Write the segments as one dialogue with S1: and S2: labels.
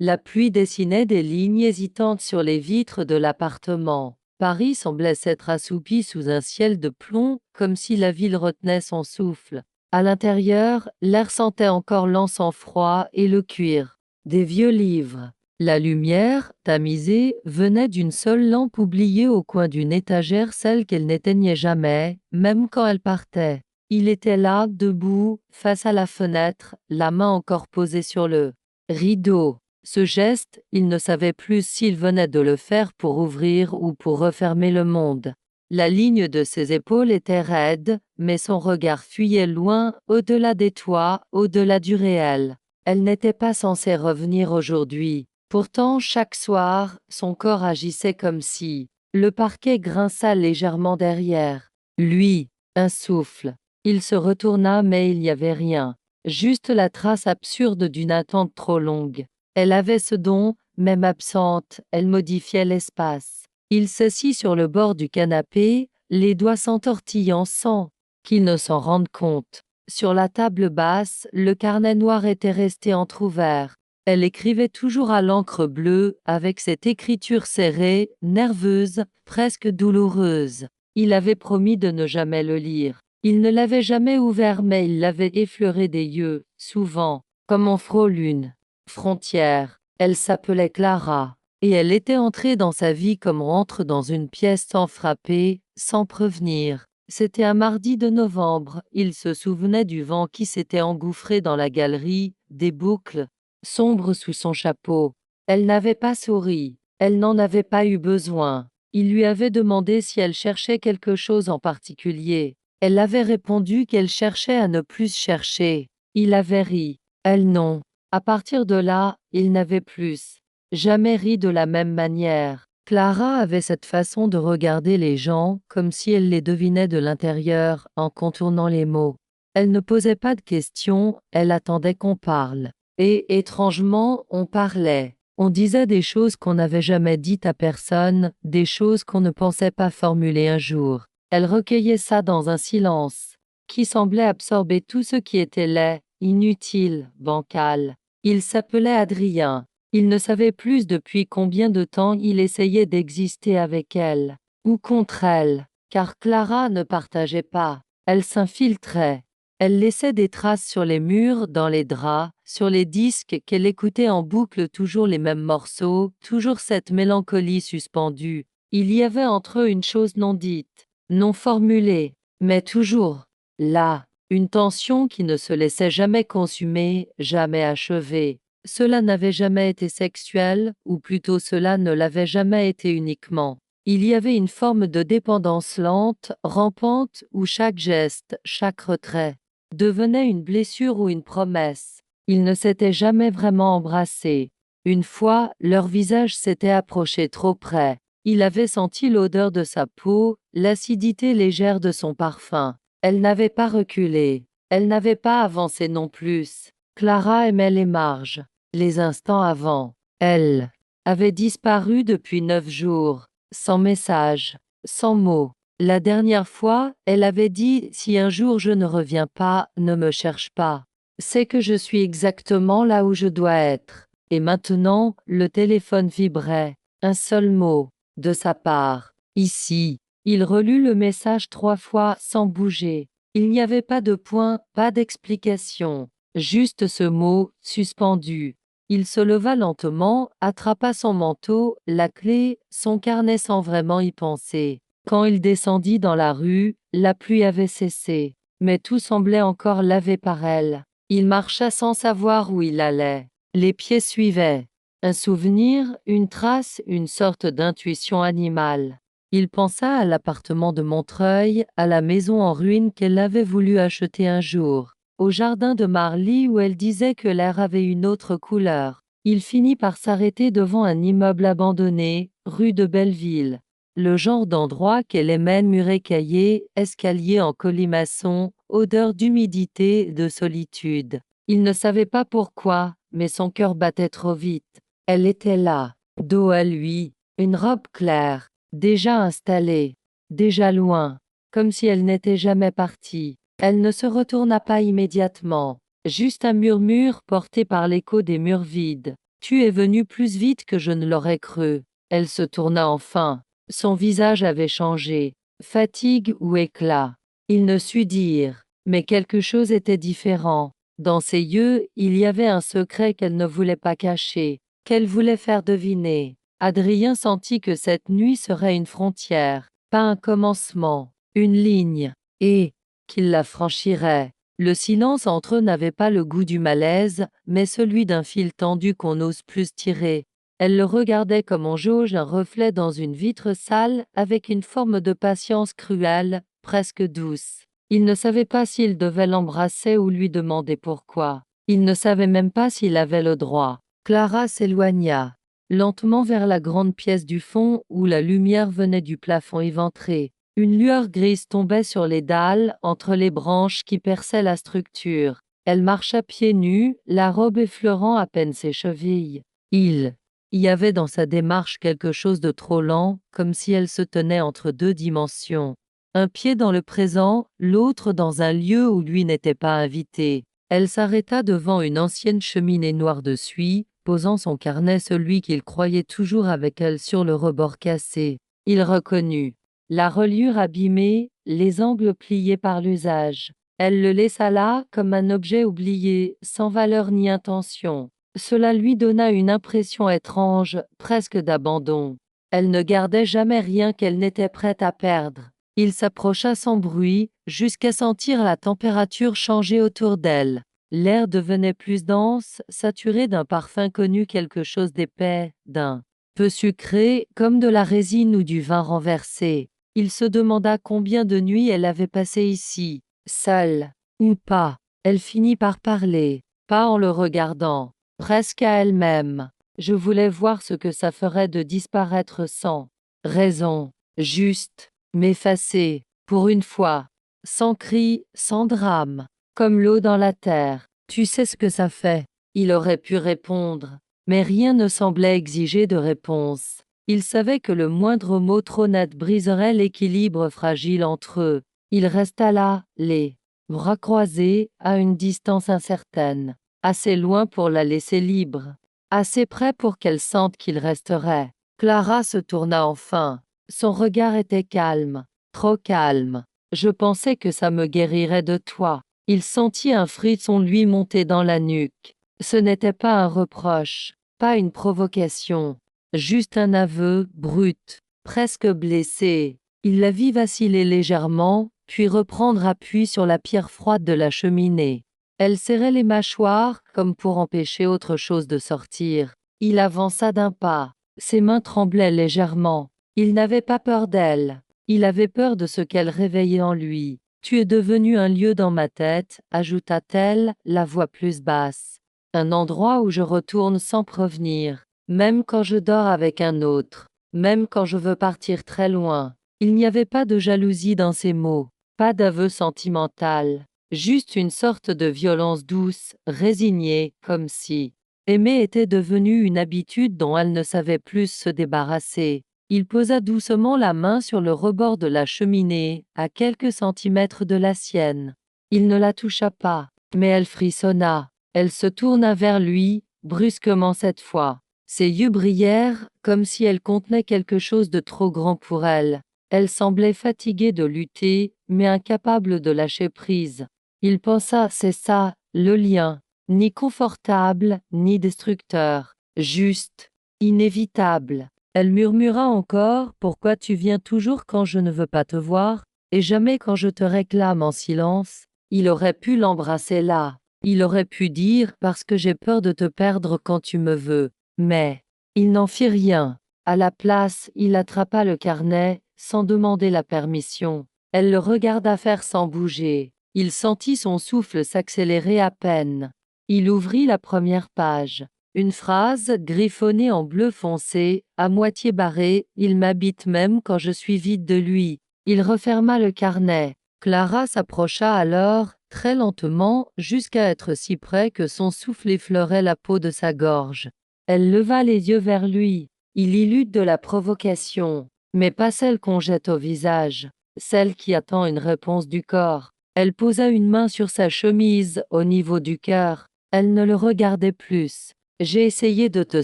S1: La pluie dessinait des lignes hésitantes sur les vitres de l'appartement. Paris semblait s'être assoupi sous un ciel de plomb, comme si la ville retenait son souffle. À l'intérieur, l'air sentait encore l'encens froid et le cuir. Des vieux livres. La lumière, tamisée, venait d'une seule lampe oubliée au coin d'une étagère, celle qu'elle n'éteignait jamais, même quand elle partait. Il était là, debout, face à la fenêtre, la main encore posée sur le rideau. Ce geste, il ne savait plus s'il venait de le faire pour ouvrir ou pour refermer le monde. La ligne de ses épaules était raide, mais son regard fuyait loin, au-delà des toits, au-delà du réel. Elle n'était pas censée revenir aujourd'hui. Pourtant, chaque soir, son corps agissait comme si le parquet grinça légèrement derrière lui. Un souffle. Il se retourna, mais il n'y avait rien. Juste la trace absurde d'une attente trop longue. Elle avait ce don, même absente, elle modifiait l'espace. Il s'assit sur le bord du canapé, les doigts s'entortillant sans qu'il ne s'en rende compte. Sur la table basse, le carnet noir était resté entrouvert. Elle écrivait toujours à l'encre bleue, avec cette écriture serrée, nerveuse, presque douloureuse. Il avait promis de ne jamais le lire. Il ne l'avait jamais ouvert, mais il l'avait effleuré des yeux, souvent, comme on frôle une frontière. Elle s'appelait Clara, et elle était entrée dans sa vie comme on entre dans une pièce sans frapper, sans prévenir. C'était un mardi de novembre, il se souvenait du vent qui s'était engouffré dans la galerie, des boucles sombres sous son chapeau. Elle n'avait pas souri, elle n'en avait pas eu besoin. Il lui avait demandé si elle cherchait quelque chose en particulier. Elle avait répondu qu'elle cherchait à ne plus chercher. Il avait ri, elle non. À partir de là, il n'avait plus jamais ri de la même manière. Clara avait cette façon de regarder les gens comme si elle les devinait de l'intérieur en contournant les mots. Elle ne posait pas de questions, elle attendait qu'on parle. Et, étrangement, on parlait. On disait des choses qu'on n'avait jamais dites à personne, des choses qu'on ne pensait pas formuler un jour. Elle recueillait ça dans un silence qui semblait absorber tout ce qui était laid, inutile, bancal. Il s'appelait Adrien. Il ne savait plus depuis combien de temps il essayait d'exister avec elle, ou contre elle, car Clara ne partageait pas. Elle s'infiltrait. Elle laissait des traces sur les murs, dans les draps, sur les disques qu'elle écoutait en boucle, toujours les mêmes morceaux, toujours cette mélancolie suspendue. Il y avait entre eux une chose non dite, non formulée, mais toujours là, une tension qui ne se laissait jamais consumer, jamais achever. Cela n'avait jamais été sexuel, ou plutôt cela ne l'avait jamais été uniquement. Il y avait une forme de dépendance lente, rampante, où chaque geste, chaque retrait, devenait une blessure ou une promesse. Ils ne s'étaient jamais vraiment embrassés. Une fois, leur visage s'était approché trop près. Il avait senti l'odeur de sa peau, l'acidité légère de son parfum. Elle n'avait pas reculé. Elle n'avait pas avancé non plus. Clara aimait les marges. Les instants avant, elle avait disparu depuis 9 jours, sans message, sans mot. La dernière fois, elle avait dit « Si un jour je ne reviens pas, ne me cherche pas. C'est que je suis exactement là où je dois être. » Et maintenant, le téléphone vibrait. Un seul mot, de sa part. Ici. Il relut le message 3 fois sans bouger. Il n'y avait pas de point, pas d'explication. Juste ce mot, suspendu. Il se leva lentement, attrapa son manteau, la clé, son carnet sans vraiment y penser. Quand il descendit dans la rue, la pluie avait cessé, mais tout semblait encore lavé par elle. Il marcha sans savoir où il allait. Les pieds suivaient. Un souvenir, une trace, une sorte d'intuition animale. Il pensa à l'appartement de Montreuil, à la maison en ruine qu'elle avait voulu acheter un jour, au jardin de Marly où elle disait que l'air avait une autre couleur. Il finit par s'arrêter devant un immeuble abandonné, rue de Belleville. Le genre d'endroit qu'elle aimait, murs écaillés, escalier en colimaçon, odeur d'humidité, de solitude. Il ne savait pas pourquoi, mais son cœur battait trop vite. Elle était là, dos à lui, une robe claire, déjà installée, déjà loin, comme si elle n'était jamais partie. Elle ne se retourna pas immédiatement, juste un murmure porté par l'écho des murs vides. Tu es venu plus vite que je ne l'aurais cru. Elle se tourna enfin. Son visage avait changé. Fatigue ou éclat. Il ne sut dire. Mais quelque chose était différent. Dans ses yeux, il y avait un secret qu'elle ne voulait pas cacher, qu'elle voulait faire deviner. Adrien sentit que cette nuit serait une frontière, pas un commencement, une ligne, et qu'il la franchirait. Le silence entre eux n'avait pas le goût du malaise, mais celui d'un fil tendu qu'on n'ose plus tirer. Elle le regardait comme on jauge un reflet dans une vitre sale, avec une forme de patience cruelle, presque douce. Il ne savait pas s'il devait l'embrasser ou lui demander pourquoi. Il ne savait même pas s'il avait le droit. Clara s'éloigna lentement vers la grande pièce du fond où la lumière venait du plafond éventré. Une lueur grise tombait sur les dalles, entre les branches qui perçaient la structure. Elle marcha pieds nus, la robe effleurant à peine ses chevilles. Il y avait dans sa démarche quelque chose de trop lent, comme si elle se tenait entre deux dimensions. Un pied dans le présent, l'autre dans un lieu où lui n'était pas invité. Elle s'arrêta devant une ancienne cheminée noire de suie, posant son carnet, celui qu'il croyait toujours avec elle, sur le rebord cassé. Il reconnut la reliure abîmée, les angles pliés par l'usage. Elle le laissa là, comme un objet oublié, sans valeur ni intention. Cela lui donna une impression étrange, presque d'abandon. Elle ne gardait jamais rien qu'elle n'était prête à perdre. Il s'approcha sans bruit, jusqu'à sentir la température changer autour d'elle. L'air devenait plus dense, saturé d'un parfum connu, quelque chose d'épais, d'un peu sucré, comme de la résine ou du vin renversé. Il se demanda combien de nuits elle avait passé ici, seule, ou pas. Elle finit par parler, pas en le regardant, presque à elle-même. Je voulais voir ce que ça ferait de disparaître sans raison, juste, m'effacer, pour une fois, sans cri, sans drame. Comme l'eau dans la terre. Tu sais ce que ça fait. Il aurait pu répondre, mais rien ne semblait exiger de réponse. Il savait que le moindre mot trop net briserait l'équilibre fragile entre eux. Il resta là, les bras croisés, à une distance incertaine, assez loin pour la laisser libre, assez près pour qu'elle sente qu'il resterait. Clara se tourna enfin. Son regard était calme, trop calme. Je pensais que ça me guérirait de toi. Il sentit un frisson lui monter dans la nuque. Ce n'était pas un reproche, pas une provocation, juste un aveu, brut, presque blessé. Il la vit vaciller légèrement, puis reprendre appui sur la pierre froide de la cheminée. Elle serrait les mâchoires, comme pour empêcher autre chose de sortir. Il avança d'un pas. Ses mains tremblaient légèrement. Il n'avait pas peur d'elle. Il avait peur de ce qu'elle réveillait en lui. Tu es devenu un lieu dans ma tête, ajouta-t-elle, la voix plus basse. Un endroit où je retourne sans prévenir, même quand je dors avec un autre, même quand je veux partir très loin. Il n'y avait pas de jalousie dans ces mots, pas d'aveu sentimental, juste une sorte de violence douce, résignée, comme si aimer était devenu une habitude dont elle ne savait plus se débarrasser. Il posa doucement la main sur le rebord de la cheminée, à quelques centimètres de la sienne. Il ne la toucha pas, mais elle frissonna. Elle se tourna vers lui, brusquement cette fois. Ses yeux brillèrent, comme si elle contenait quelque chose de trop grand pour elle. Elle semblait fatiguée de lutter, mais incapable de lâcher prise. Il pensa, c'est ça, le lien, ni confortable, ni destructeur, juste, inévitable. Elle murmura encore, pourquoi tu viens toujours quand je ne veux pas te voir, et jamais quand je te réclame en silence. Il aurait pu l'embrasser là. Il aurait pu dire, parce que j'ai peur de te perdre quand tu me veux. Mais il n'en fit rien. À la place, il attrapa le carnet, sans demander la permission. Elle le regarda faire sans bouger. Il sentit son souffle s'accélérer à peine. Il ouvrit la première page. Une phrase, griffonnée en bleu foncé, à moitié barrée, « Il m'habite même quand je suis vide de lui ». Il referma le carnet. Clara s'approcha alors, très lentement, jusqu'à être si près que son souffle effleurait la peau de sa gorge. Elle leva les yeux vers lui. Il y eut de la provocation, mais pas celle qu'on jette au visage, celle qui attend une réponse du corps. Elle posa une main sur sa chemise, au niveau du cœur. Elle ne le regardait plus. J'ai essayé de te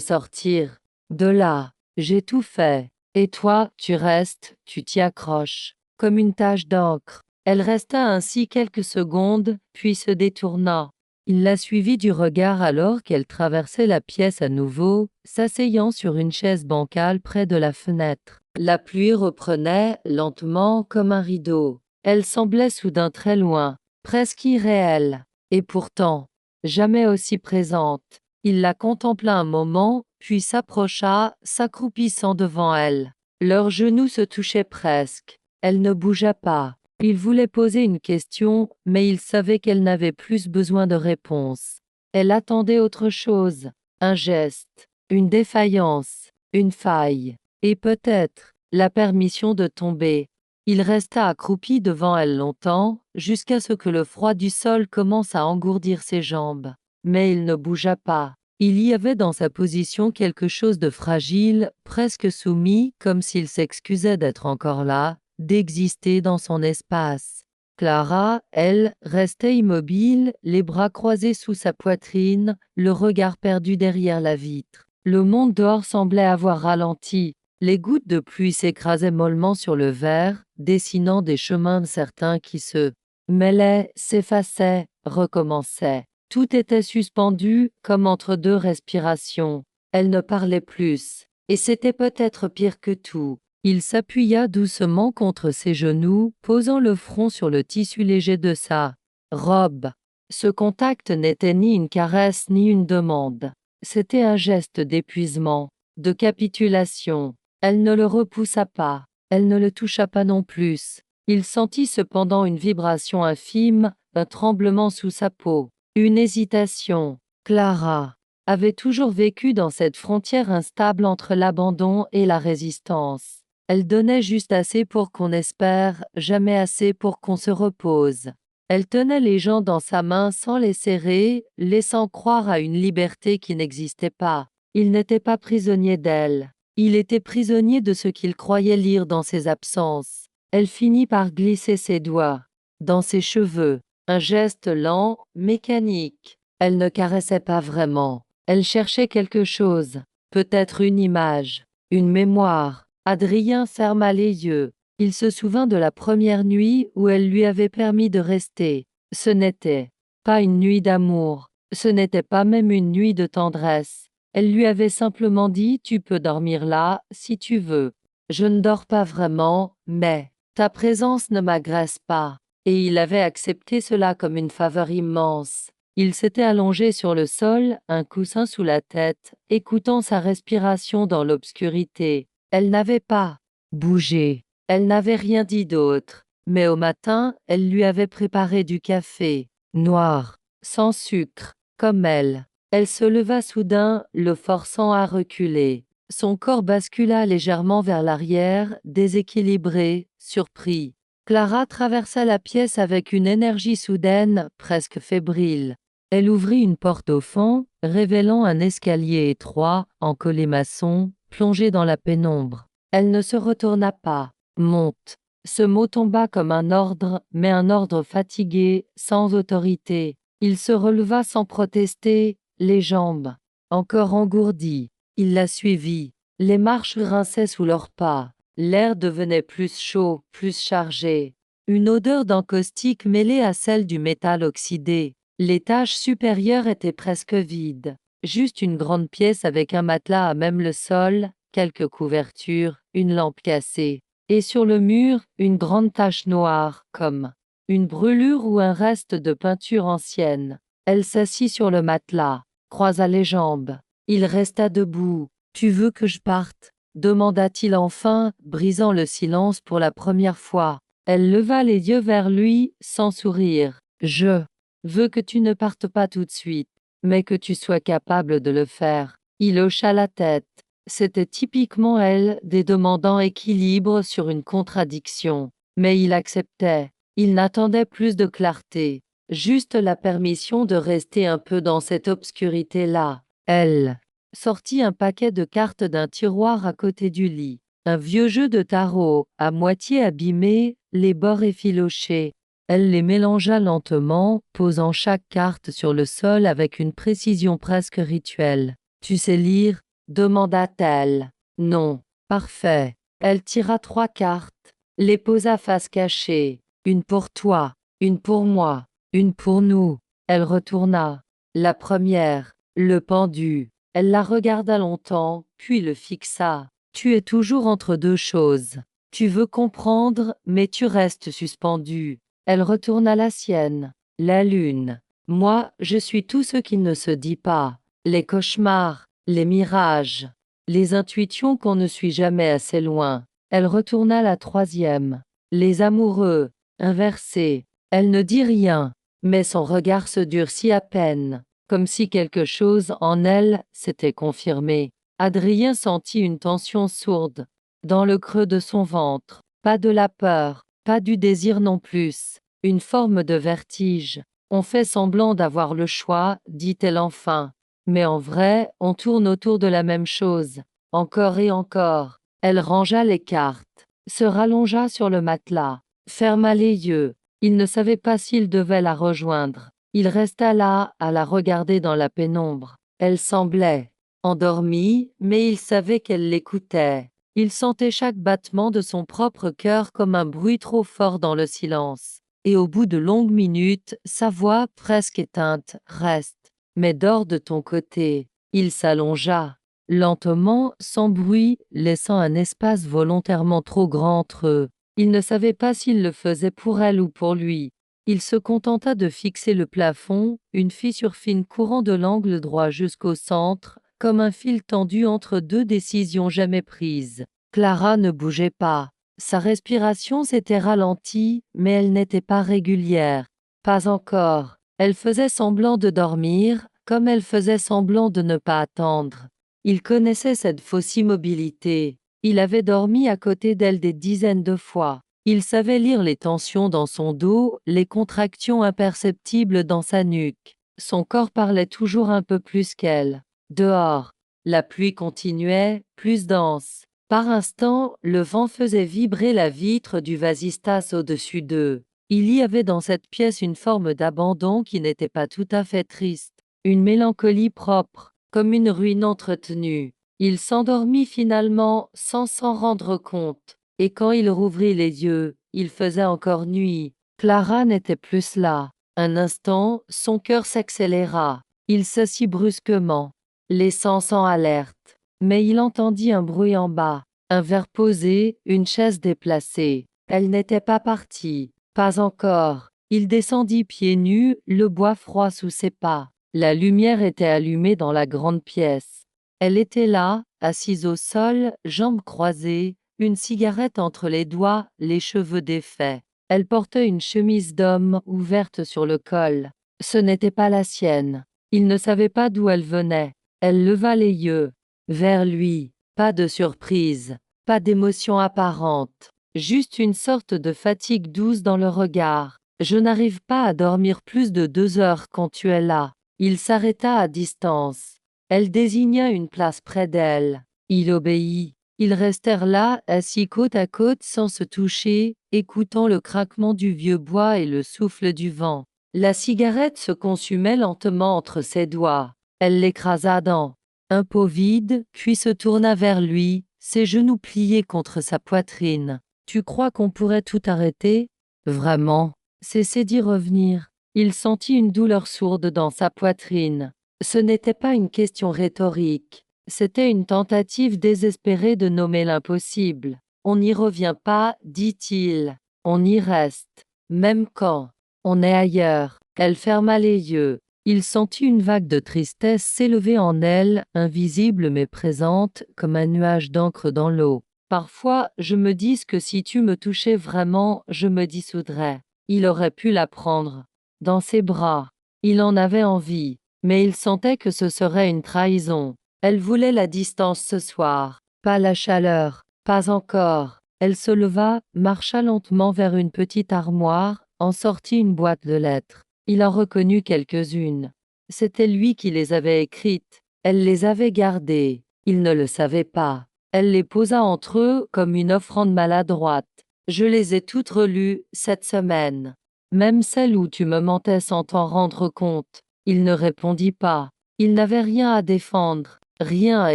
S1: sortir de là. J'ai tout fait. Et toi, tu restes, tu t'y accroches, comme une tache d'encre. Elle resta ainsi quelques secondes, puis se détourna. Il la suivit du regard alors qu'elle traversait la pièce à nouveau, s'asseyant sur une chaise bancale près de la fenêtre. La pluie reprenait, lentement, comme un rideau. Elle semblait soudain très loin, presque irréelle. Et pourtant, jamais aussi présente. Il la contempla un moment, puis s'approcha, s'accroupissant devant elle. Leurs genoux se touchaient presque. Elle ne bougea pas. Il voulait poser une question, mais il savait qu'elle n'avait plus besoin de réponse. Elle attendait autre chose, un geste, une défaillance, une faille, et peut-être la permission de tomber. Il resta accroupi devant elle longtemps, jusqu'à ce que le froid du sol commence à engourdir ses jambes. Mais il ne bougea pas. Il y avait dans sa position quelque chose de fragile, presque soumis, comme s'il s'excusait d'être encore là, d'exister dans son espace. Clara, elle, restait immobile, les bras croisés sous sa poitrine, le regard perdu derrière la vitre. Le monde dehors semblait avoir ralenti. Les gouttes de pluie s'écrasaient mollement sur le verre, dessinant des chemins certains qui se mêlaient, s'effaçaient, recommençaient. Tout était suspendu, comme entre deux respirations. Elle ne parlait plus. Et c'était peut-être pire que tout. Il s'appuya doucement contre ses genoux, posant le front sur le tissu léger de sa robe. Ce contact n'était ni une caresse ni une demande. C'était un geste d'épuisement, de capitulation. Elle ne le repoussa pas. Elle ne le toucha pas non plus. Il sentit cependant une vibration infime, un tremblement sous sa peau. Une hésitation. Clara avait toujours vécu dans cette frontière instable entre l'abandon et la résistance. Elle donnait juste assez pour qu'on espère, jamais assez pour qu'on se repose. Elle tenait les gens dans sa main sans les serrer, laissant croire à une liberté qui n'existait pas. Il n'était pas prisonnier d'elle. Il était prisonnier de ce qu'il croyait lire dans ses absences. Elle finit par glisser ses doigts dans ses cheveux. Un geste lent, mécanique. Elle ne caressait pas vraiment. Elle cherchait quelque chose. Peut-être une image. Une mémoire. Adrien ferma les yeux. Il se souvint de la première nuit où elle lui avait permis de rester. Ce n'était pas une nuit d'amour. Ce n'était pas même une nuit de tendresse. Elle lui avait simplement dit « Tu peux dormir là, si tu veux. Je ne dors pas vraiment, mais ta présence ne m'agresse pas. » Et il avait accepté cela comme une faveur immense. Il s'était allongé sur le sol, un coussin sous la tête, écoutant sa respiration dans l'obscurité. Elle n'avait pas bougé. Elle n'avait rien dit d'autre. Mais au matin, elle lui avait préparé du café, noir, sans sucre, comme elle. Elle se leva soudain, le forçant à reculer. Son corps bascula légèrement vers l'arrière, déséquilibré, surpris. Clara traversa la pièce avec une énergie soudaine, presque fébrile. Elle ouvrit une porte au fond, révélant un escalier étroit, en colimaçon, plongé dans la pénombre. Elle ne se retourna pas. Monte. Ce mot tomba comme un ordre, mais un ordre fatigué, sans autorité. Il se releva sans protester, les jambes encore engourdies. Il la suivit. Les marches grinçaient sous leurs pas. L'air devenait plus chaud, plus chargé. Une odeur d'encaustique mêlée à celle du métal oxydé. L'étage supérieur était presque vide. Juste une grande pièce avec un matelas à même le sol, quelques couvertures, une lampe cassée. Et sur le mur, une grande tache noire, comme une brûlure ou un reste de peinture ancienne. Elle s'assit sur le matelas, croisa les jambes. Il resta debout. « Tu veux que je parte ?» demanda-t-il enfin, brisant le silence pour la première fois. Elle leva les yeux vers lui, sans sourire. « Je veux que tu ne partes pas tout de suite, mais que tu sois capable de le faire. » Il hocha la tête. C'était typiquement elle, des demandant équilibre sur une contradiction. Mais il acceptait. Il n'attendait plus de clarté. Juste la permission de rester un peu dans cette obscurité-là. Elle sortit un paquet de cartes d'un tiroir à côté du lit. Un vieux jeu de tarot, à moitié abîmé, les bords effilochés. Elle les mélangea lentement, posant chaque carte sur le sol avec une précision presque rituelle. Tu sais lire? Demanda-t-elle. Non. Parfait. Elle tira 3 cartes, les posa face cachée. Une pour toi, une pour moi, une pour nous. Elle retourna. La première, le pendu. Elle la regarda longtemps, puis le fixa. Tu es toujours entre deux choses. Tu veux comprendre, mais tu restes suspendu. Elle retourna la sienne. La lune. Moi, je suis tout ce qui ne se dit pas. Les cauchemars, les mirages, les intuitions qu'on ne suit jamais assez loin. Elle retourna la troisième. Les amoureux, inversés. Elle ne dit rien, mais son regard se durcit à peine, comme si quelque chose en elle s'était confirmé. Adrien sentit une tension sourde, dans le creux de son ventre. Pas de la peur, pas du désir non plus, une forme de vertige. On fait semblant d'avoir le choix, dit-elle enfin. Mais en vrai, on tourne autour de la même chose, encore et encore. Elle rangea les cartes, se rallongea sur le matelas, ferma les yeux. Il ne savait pas s'il devait la rejoindre. Il resta là, à la regarder dans la pénombre. Elle semblait endormie, mais il savait qu'elle l'écoutait. Il sentait chaque battement de son propre cœur comme un bruit trop fort dans le silence. Et au bout de longues minutes, sa voix, presque éteinte, reste. Mais dors de ton côté. Il s'allongea, lentement, sans bruit, laissant un espace volontairement trop grand entre eux. Il ne savait pas s'il le faisait pour elle ou pour lui. Il se contenta de fixer le plafond, une fissure fine courant de l'angle droit jusqu'au centre, comme un fil tendu entre deux décisions jamais prises. Clara ne bougeait pas. Sa respiration s'était ralentie, mais elle n'était pas régulière. Pas encore. Elle faisait semblant de dormir, comme elle faisait semblant de ne pas attendre. Il connaissait cette fausse immobilité. Il avait dormi à côté d'elle des dizaines de fois. Il savait lire les tensions dans son dos, les contractions imperceptibles dans sa nuque. Son corps parlait toujours un peu plus qu'elle. Dehors, la pluie continuait, plus dense. Par instants, le vent faisait vibrer la vitre du vasistas au-dessus d'eux. Il y avait dans cette pièce une forme d'abandon qui n'était pas tout à fait triste, une mélancolie propre, comme une ruine entretenue. Il s'endormit finalement sans s'en rendre compte, et quand il rouvrit les yeux, il faisait encore nuit. Clara n'était plus là. Un instant, son cœur s'accéléra. Il s'assit brusquement, les sens en alerte. Mais il entendit un bruit en bas, un verre posé, une chaise déplacée. Elle n'était pas partie. Pas encore. Il descendit pieds nus, le bois froid sous ses pas. La lumière était allumée dans la grande pièce. Elle était là, assise au sol, jambes croisées, une cigarette entre les doigts, les cheveux défaits. Elle portait une chemise d'homme ouverte sur le col. Ce n'était pas la sienne. Il ne savait pas d'où elle venait. Elle leva les yeux vers lui. Pas de surprise, pas d'émotion apparente. Juste une sorte de fatigue douce dans le regard. Je n'arrive pas à dormir plus de 2 heures quand tu es là. Il s'arrêta à distance. Elle désigna une place près d'elle. Il obéit. Ils restèrent là, assis côte à côte sans se toucher, écoutant le craquement du vieux bois et le souffle du vent. La cigarette se consumait lentement entre ses doigts. Elle l'écrasa dans un pot vide, puis se tourna vers lui, ses genoux pliés contre sa poitrine. Tu crois qu'on pourrait tout arrêter? Vraiment? Cesser d'y revenir. Il sentit une douleur sourde dans sa poitrine. Ce n'était pas une question rhétorique. C'était une tentative désespérée de nommer l'impossible. On n'y revient pas, dit-il. On y reste. Même quand on est ailleurs. Elle ferma les yeux. Il sentit une vague de tristesse s'élever en elle, invisible mais présente, comme un nuage d'encre dans l'eau. Parfois, je me dis que si tu me touchais vraiment, je me dissoudrais. Il aurait pu la prendre dans ses bras. Il en avait envie, mais il sentait que ce serait une trahison. Elle voulait la distance ce soir, pas la chaleur, pas encore. Elle se leva, marcha lentement vers une petite armoire, en sortit une boîte de lettres. Il en reconnut quelques-unes. C'était lui qui les avait écrites. Elle les avait gardées. Il ne le savait pas. Elle les posa entre eux comme une offrande maladroite. Je les ai toutes relues cette semaine. Même celle où tu me mentais sans t'en rendre compte. Il ne répondit pas. Il n'avait rien à défendre. Rien à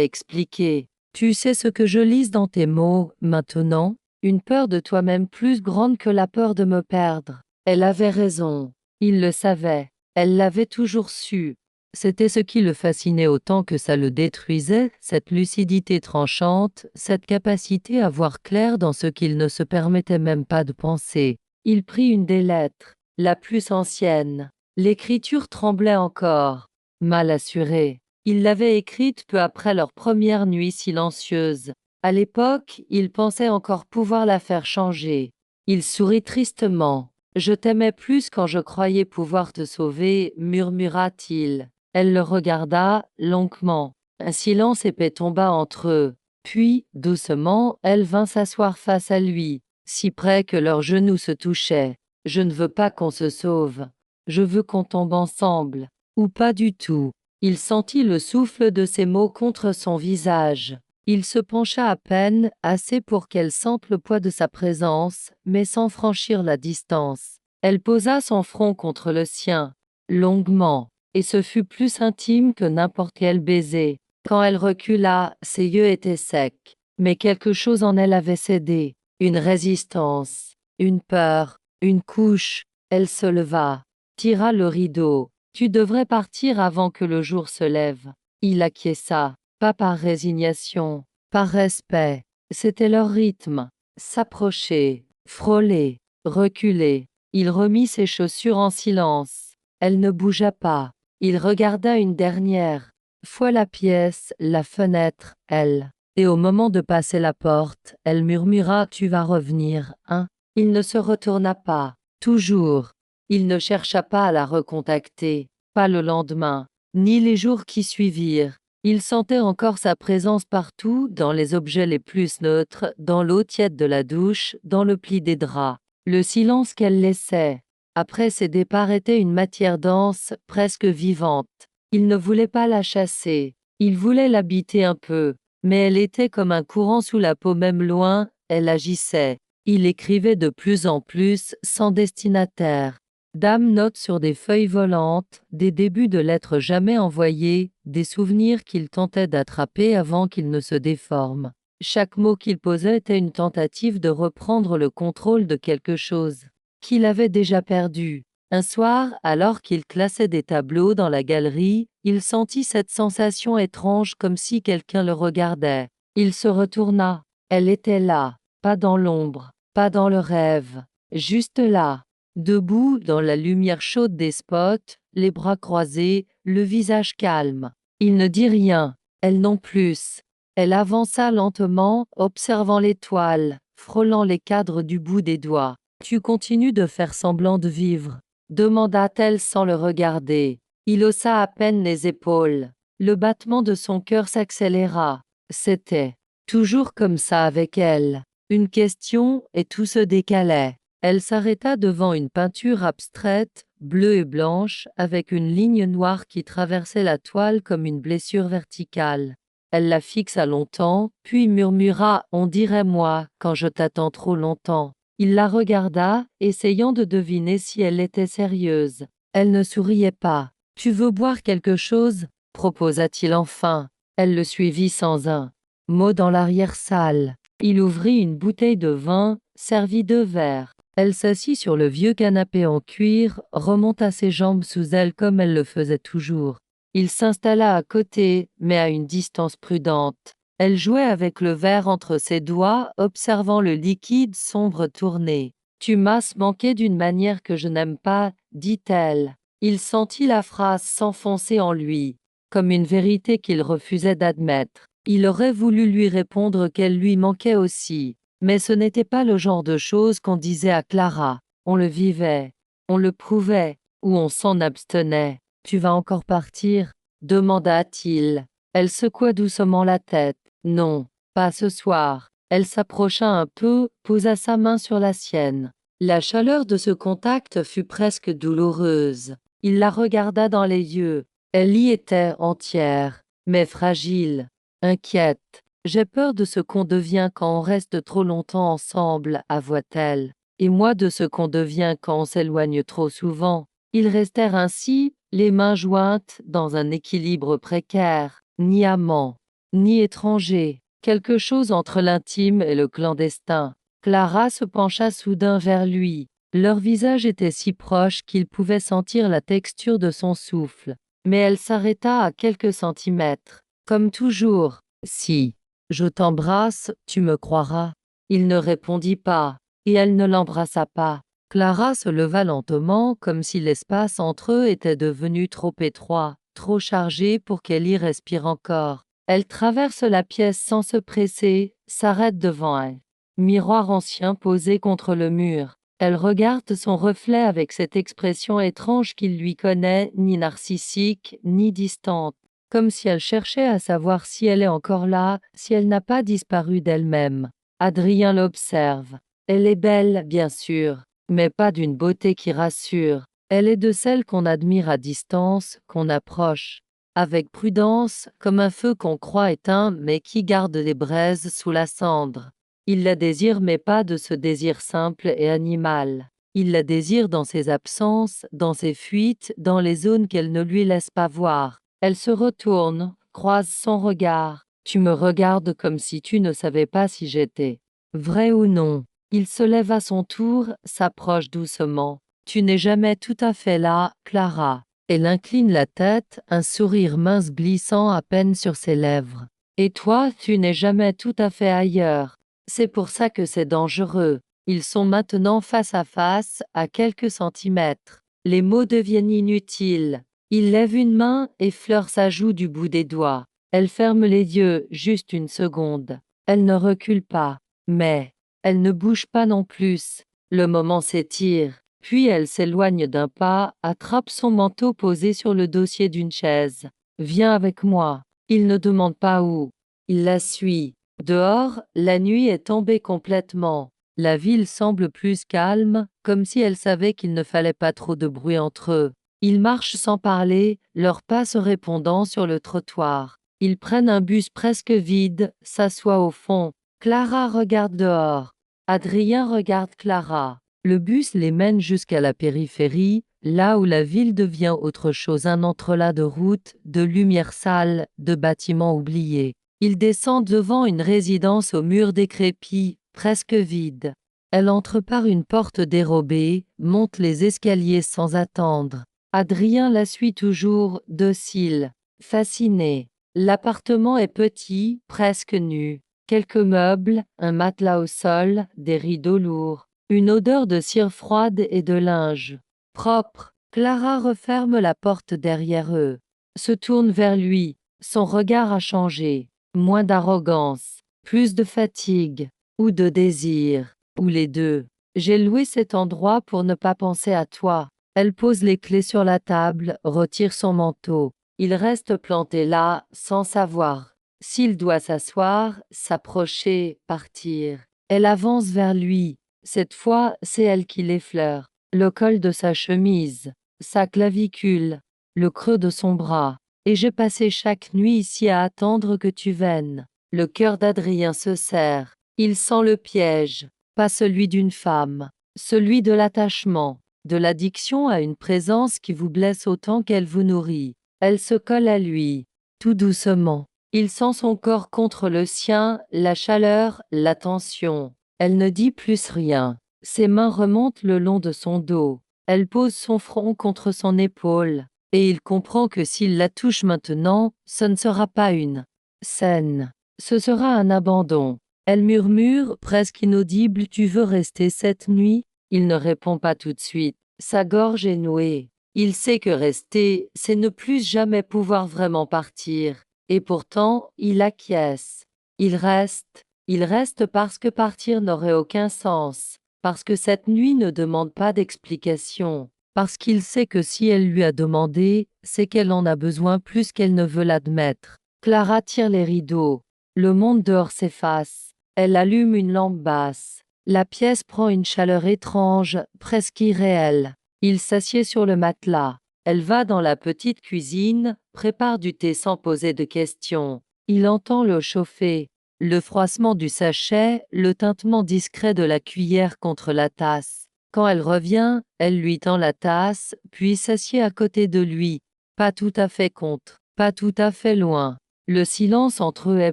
S1: expliquer. Tu sais ce que je lis dans tes mots, maintenant? Une peur de toi-même plus grande que la peur de me perdre. Elle avait raison. Il le savait. Elle l'avait toujours su. C'était ce qui le fascinait autant que ça le détruisait, cette lucidité tranchante, cette capacité à voir clair dans ce qu'il ne se permettait même pas de penser. Il prit une des lettres, la plus ancienne. L'écriture tremblait encore. Mal assurée. Il l'avait écrite peu après leur première nuit silencieuse. À l'époque, il pensait encore pouvoir la faire changer. Il sourit tristement. Je t'aimais plus quand je croyais pouvoir te sauver, murmura-t-il. Elle le regarda, longuement. Un silence épais tomba entre eux. Puis, doucement, elle vint s'asseoir face à lui, si près que leurs genoux se touchaient. Je ne veux pas qu'on se sauve. Je veux qu'on tombe ensemble. Ou pas du tout. Il sentit le souffle de ses mots contre son visage. Il se pencha à peine, assez pour qu'elle sente le poids de sa présence, mais sans franchir la distance. Elle posa son front contre le sien, longuement, et ce fut plus intime que n'importe quel baiser. Quand elle recula, ses yeux étaient secs, mais quelque chose en elle avait cédé, une résistance, une peur, une couche. Elle se leva, tira le rideau. Tu devrais partir avant que le jour se lève. Il acquiesça, pas par résignation, par respect. C'était leur rythme. S'approcher, frôler, reculer. Il remit ses chaussures en silence. Elle ne bougea pas. Il regarda une dernière fois la pièce, la fenêtre, elle. Et au moment de passer la porte, elle murmura « Tu vas revenir, hein ?» Il ne se retourna pas. Toujours. Il ne chercha pas à la recontacter, pas le lendemain, ni les jours qui suivirent. Il sentait encore sa présence partout, dans les objets les plus neutres, dans l'eau tiède de la douche, dans le pli des draps. Le silence qu'elle laissait, après ses départs, était une matière dense, presque vivante. Il ne voulait pas la chasser, il voulait l'habiter un peu, mais elle était comme un courant sous la peau même loin, elle agissait. Il écrivait de plus en plus, sans destinataire. Dame note sur des feuilles volantes, des débuts de lettres jamais envoyées, des souvenirs qu'il tentait d'attraper avant qu'ils ne se déforment. Chaque mot qu'il posait était une tentative de reprendre le contrôle de quelque chose qu'il avait déjà perdu. Un soir, alors qu'il classait des tableaux dans la galerie, il sentit cette sensation étrange comme si quelqu'un le regardait. Il se retourna. Elle était là, pas dans l'ombre, pas dans le rêve, juste là. Debout dans la lumière chaude des spots, les bras croisés, le visage calme. Il ne dit rien, elle non plus. Elle avança lentement, observant l'étoile, frôlant les cadres du bout des doigts. Tu continues de faire semblant de vivre, demanda-t-elle sans le regarder. Il haussa à peine les épaules. Le battement de son cœur s'accéléra. C'était toujours comme ça avec elle. Une question et tout se décalait. Elle s'arrêta devant une peinture abstraite, bleue et blanche, avec une ligne noire qui traversait la toile comme une blessure verticale. Elle la fixa longtemps, puis murmura « On dirait moi, quand je t'attends trop longtemps ». Il la regarda, essayant de deviner si elle était sérieuse. Elle ne souriait pas. « Tu veux boire quelque chose ?» proposa-t-il enfin. Elle le suivit sans un mot dans l'arrière-salle. Il ouvrit une bouteille de vin, servit 2 verres. Elle s'assit sur le vieux canapé en cuir, remonta ses jambes sous elle comme elle le faisait toujours. Il s'installa à côté, mais à une distance prudente. Elle jouait avec le verre entre ses doigts, observant le liquide sombre tourner. « Tu m'as manqué d'une manière que je n'aime pas, » dit-elle. Il sentit la phrase s'enfoncer en lui, comme une vérité qu'il refusait d'admettre. Il aurait voulu lui répondre qu'elle lui manquait aussi. Mais ce n'était pas le genre de choses qu'on disait à Clara. On le vivait, on le prouvait, ou on s'en abstenait. « Tu vas encore partir ?» demanda-t-il. Elle secoua doucement la tête. « Non, pas ce soir. » Elle s'approcha un peu, posa sa main sur la sienne. La chaleur de ce contact fut presque douloureuse. Il la regarda dans les yeux. Elle y était entière, mais fragile, inquiète. « J'ai peur de ce qu'on devient quand on reste trop longtemps ensemble, » avoua-t-elle. « Et moi de ce qu'on devient quand on s'éloigne trop souvent. » Ils restèrent ainsi, les mains jointes, dans un équilibre précaire. ni amant, ni étranger, quelque chose entre l'intime et le clandestin. Clara se pencha soudain vers lui. Leur visage était si proche qu'il pouvait sentir la texture de son souffle. Mais elle s'arrêta à quelques centimètres. Comme toujours, si je t'embrasse, tu me croiras. Il ne répondit pas, et elle ne l'embrassa pas. Clara se leva lentement comme si l'espace entre eux était devenu trop étroit, trop chargé pour qu'elle y respire encore. Elle traverse la pièce sans se presser, s'arrête devant un miroir ancien posé contre le mur. Elle regarde son reflet avec cette expression étrange qu'il lui connaît, ni narcissique, ni distante, comme si elle cherchait à savoir si elle est encore là, si elle n'a pas disparu d'elle-même. Adrien l'observe. Elle est belle, bien sûr, mais pas d'une beauté qui rassure. Elle est de celles qu'on admire à distance, qu'on approche avec prudence, comme un feu qu'on croit éteint mais qui garde des braises sous la cendre. Il la désire mais pas de ce désir simple et animal. Il la désire dans ses absences, dans ses fuites, dans les zones qu'elle ne lui laisse pas voir. Elle se retourne, croise son regard. Tu me regardes comme si tu ne savais pas si j'étais vrai ou non. Il se lève à son tour, s'approche doucement. Tu n'es jamais tout à fait là, Clara. Elle incline la tête, un sourire mince glissant à peine sur ses lèvres. Et toi, tu n'es jamais tout à fait ailleurs. C'est pour ça que c'est dangereux. Ils sont maintenant face à face, à quelques centimètres. Les mots deviennent inutiles. Il lève une main, effleure sa joue du bout des doigts. Elle ferme les yeux, juste une seconde. Elle ne recule pas. Mais, elle ne bouge pas non plus. Le moment s'étire. Puis elle s'éloigne d'un pas, attrape son manteau posé sur le dossier d'une chaise. Viens avec moi. Il ne demande pas où. Il la suit. Dehors, la nuit est tombée complètement. La ville semble plus calme, comme si elle savait qu'il ne fallait pas trop de bruit entre eux. Ils marchent sans parler, leurs pas se répondant sur le trottoir. Ils prennent un bus presque vide, s'assoient au fond. Clara regarde dehors. Adrien regarde Clara. Le bus les mène jusqu'à la périphérie, là où la ville devient autre chose, un entrelac de routes, de lumières sales, de bâtiments oubliés. Ils descendent devant une résidence aux murs décrépits, presque vide. Elle entre par une porte dérobée, monte les escaliers sans attendre. Adrien la suit toujours, docile, fasciné. L'appartement est petit, presque nu. Quelques meubles, un matelas au sol, des rideaux lourds. Une odeur de cire froide et de linge propre. Clara referme la porte derrière eux, se tourne vers lui. Son regard a changé. Moins d'arrogance, plus de fatigue, ou de désir, ou les deux. J'ai loué cet endroit pour ne pas penser à toi. Elle pose les clés sur la table, retire son manteau. Il reste planté là, sans savoir s'il doit s'asseoir, s'approcher, partir. Elle avance vers lui. Cette fois, c'est elle qui l'effleure. Le col de sa chemise, sa clavicule, le creux de son bras. Et j'ai passé chaque nuit ici à attendre que tu viennes. Le cœur d'Adrien se serre. Il sent le piège, pas celui d'une femme, celui de l'attachement, de l'addiction à une présence qui vous blesse autant qu'elle vous nourrit. Elle se colle à lui, tout doucement. Il sent son corps contre le sien, la chaleur, la tension. Elle ne dit plus rien. Ses mains remontent le long de son dos. Elle pose son front contre son épaule. Et il comprend que s'il la touche maintenant, ce ne sera pas une scène. Ce sera un abandon. Elle murmure, presque inaudible, tu veux rester cette nuit? Il ne répond pas tout de suite. Sa gorge est nouée. Il sait que rester, c'est ne plus jamais pouvoir vraiment partir. Et pourtant, il acquiesce. Il reste parce que partir n'aurait aucun sens, parce que cette nuit ne demande pas d'explication, parce qu'il sait que si elle lui a demandé, c'est qu'elle en a besoin plus qu'elle ne veut l'admettre. Clara tire les rideaux. Le monde dehors s'efface. Elle allume une lampe basse. La pièce prend une chaleur étrange, presque irréelle. Il s'assied sur le matelas. Elle va dans la petite cuisine, prépare du thé sans poser de questions. Il entend l'eau chauffer, le froissement du sachet, le tintement discret de la cuillère contre la tasse. Quand elle revient, elle lui tend la tasse, puis s'assied à côté de lui. Pas tout à fait contre, pas tout à fait loin. Le silence entre eux est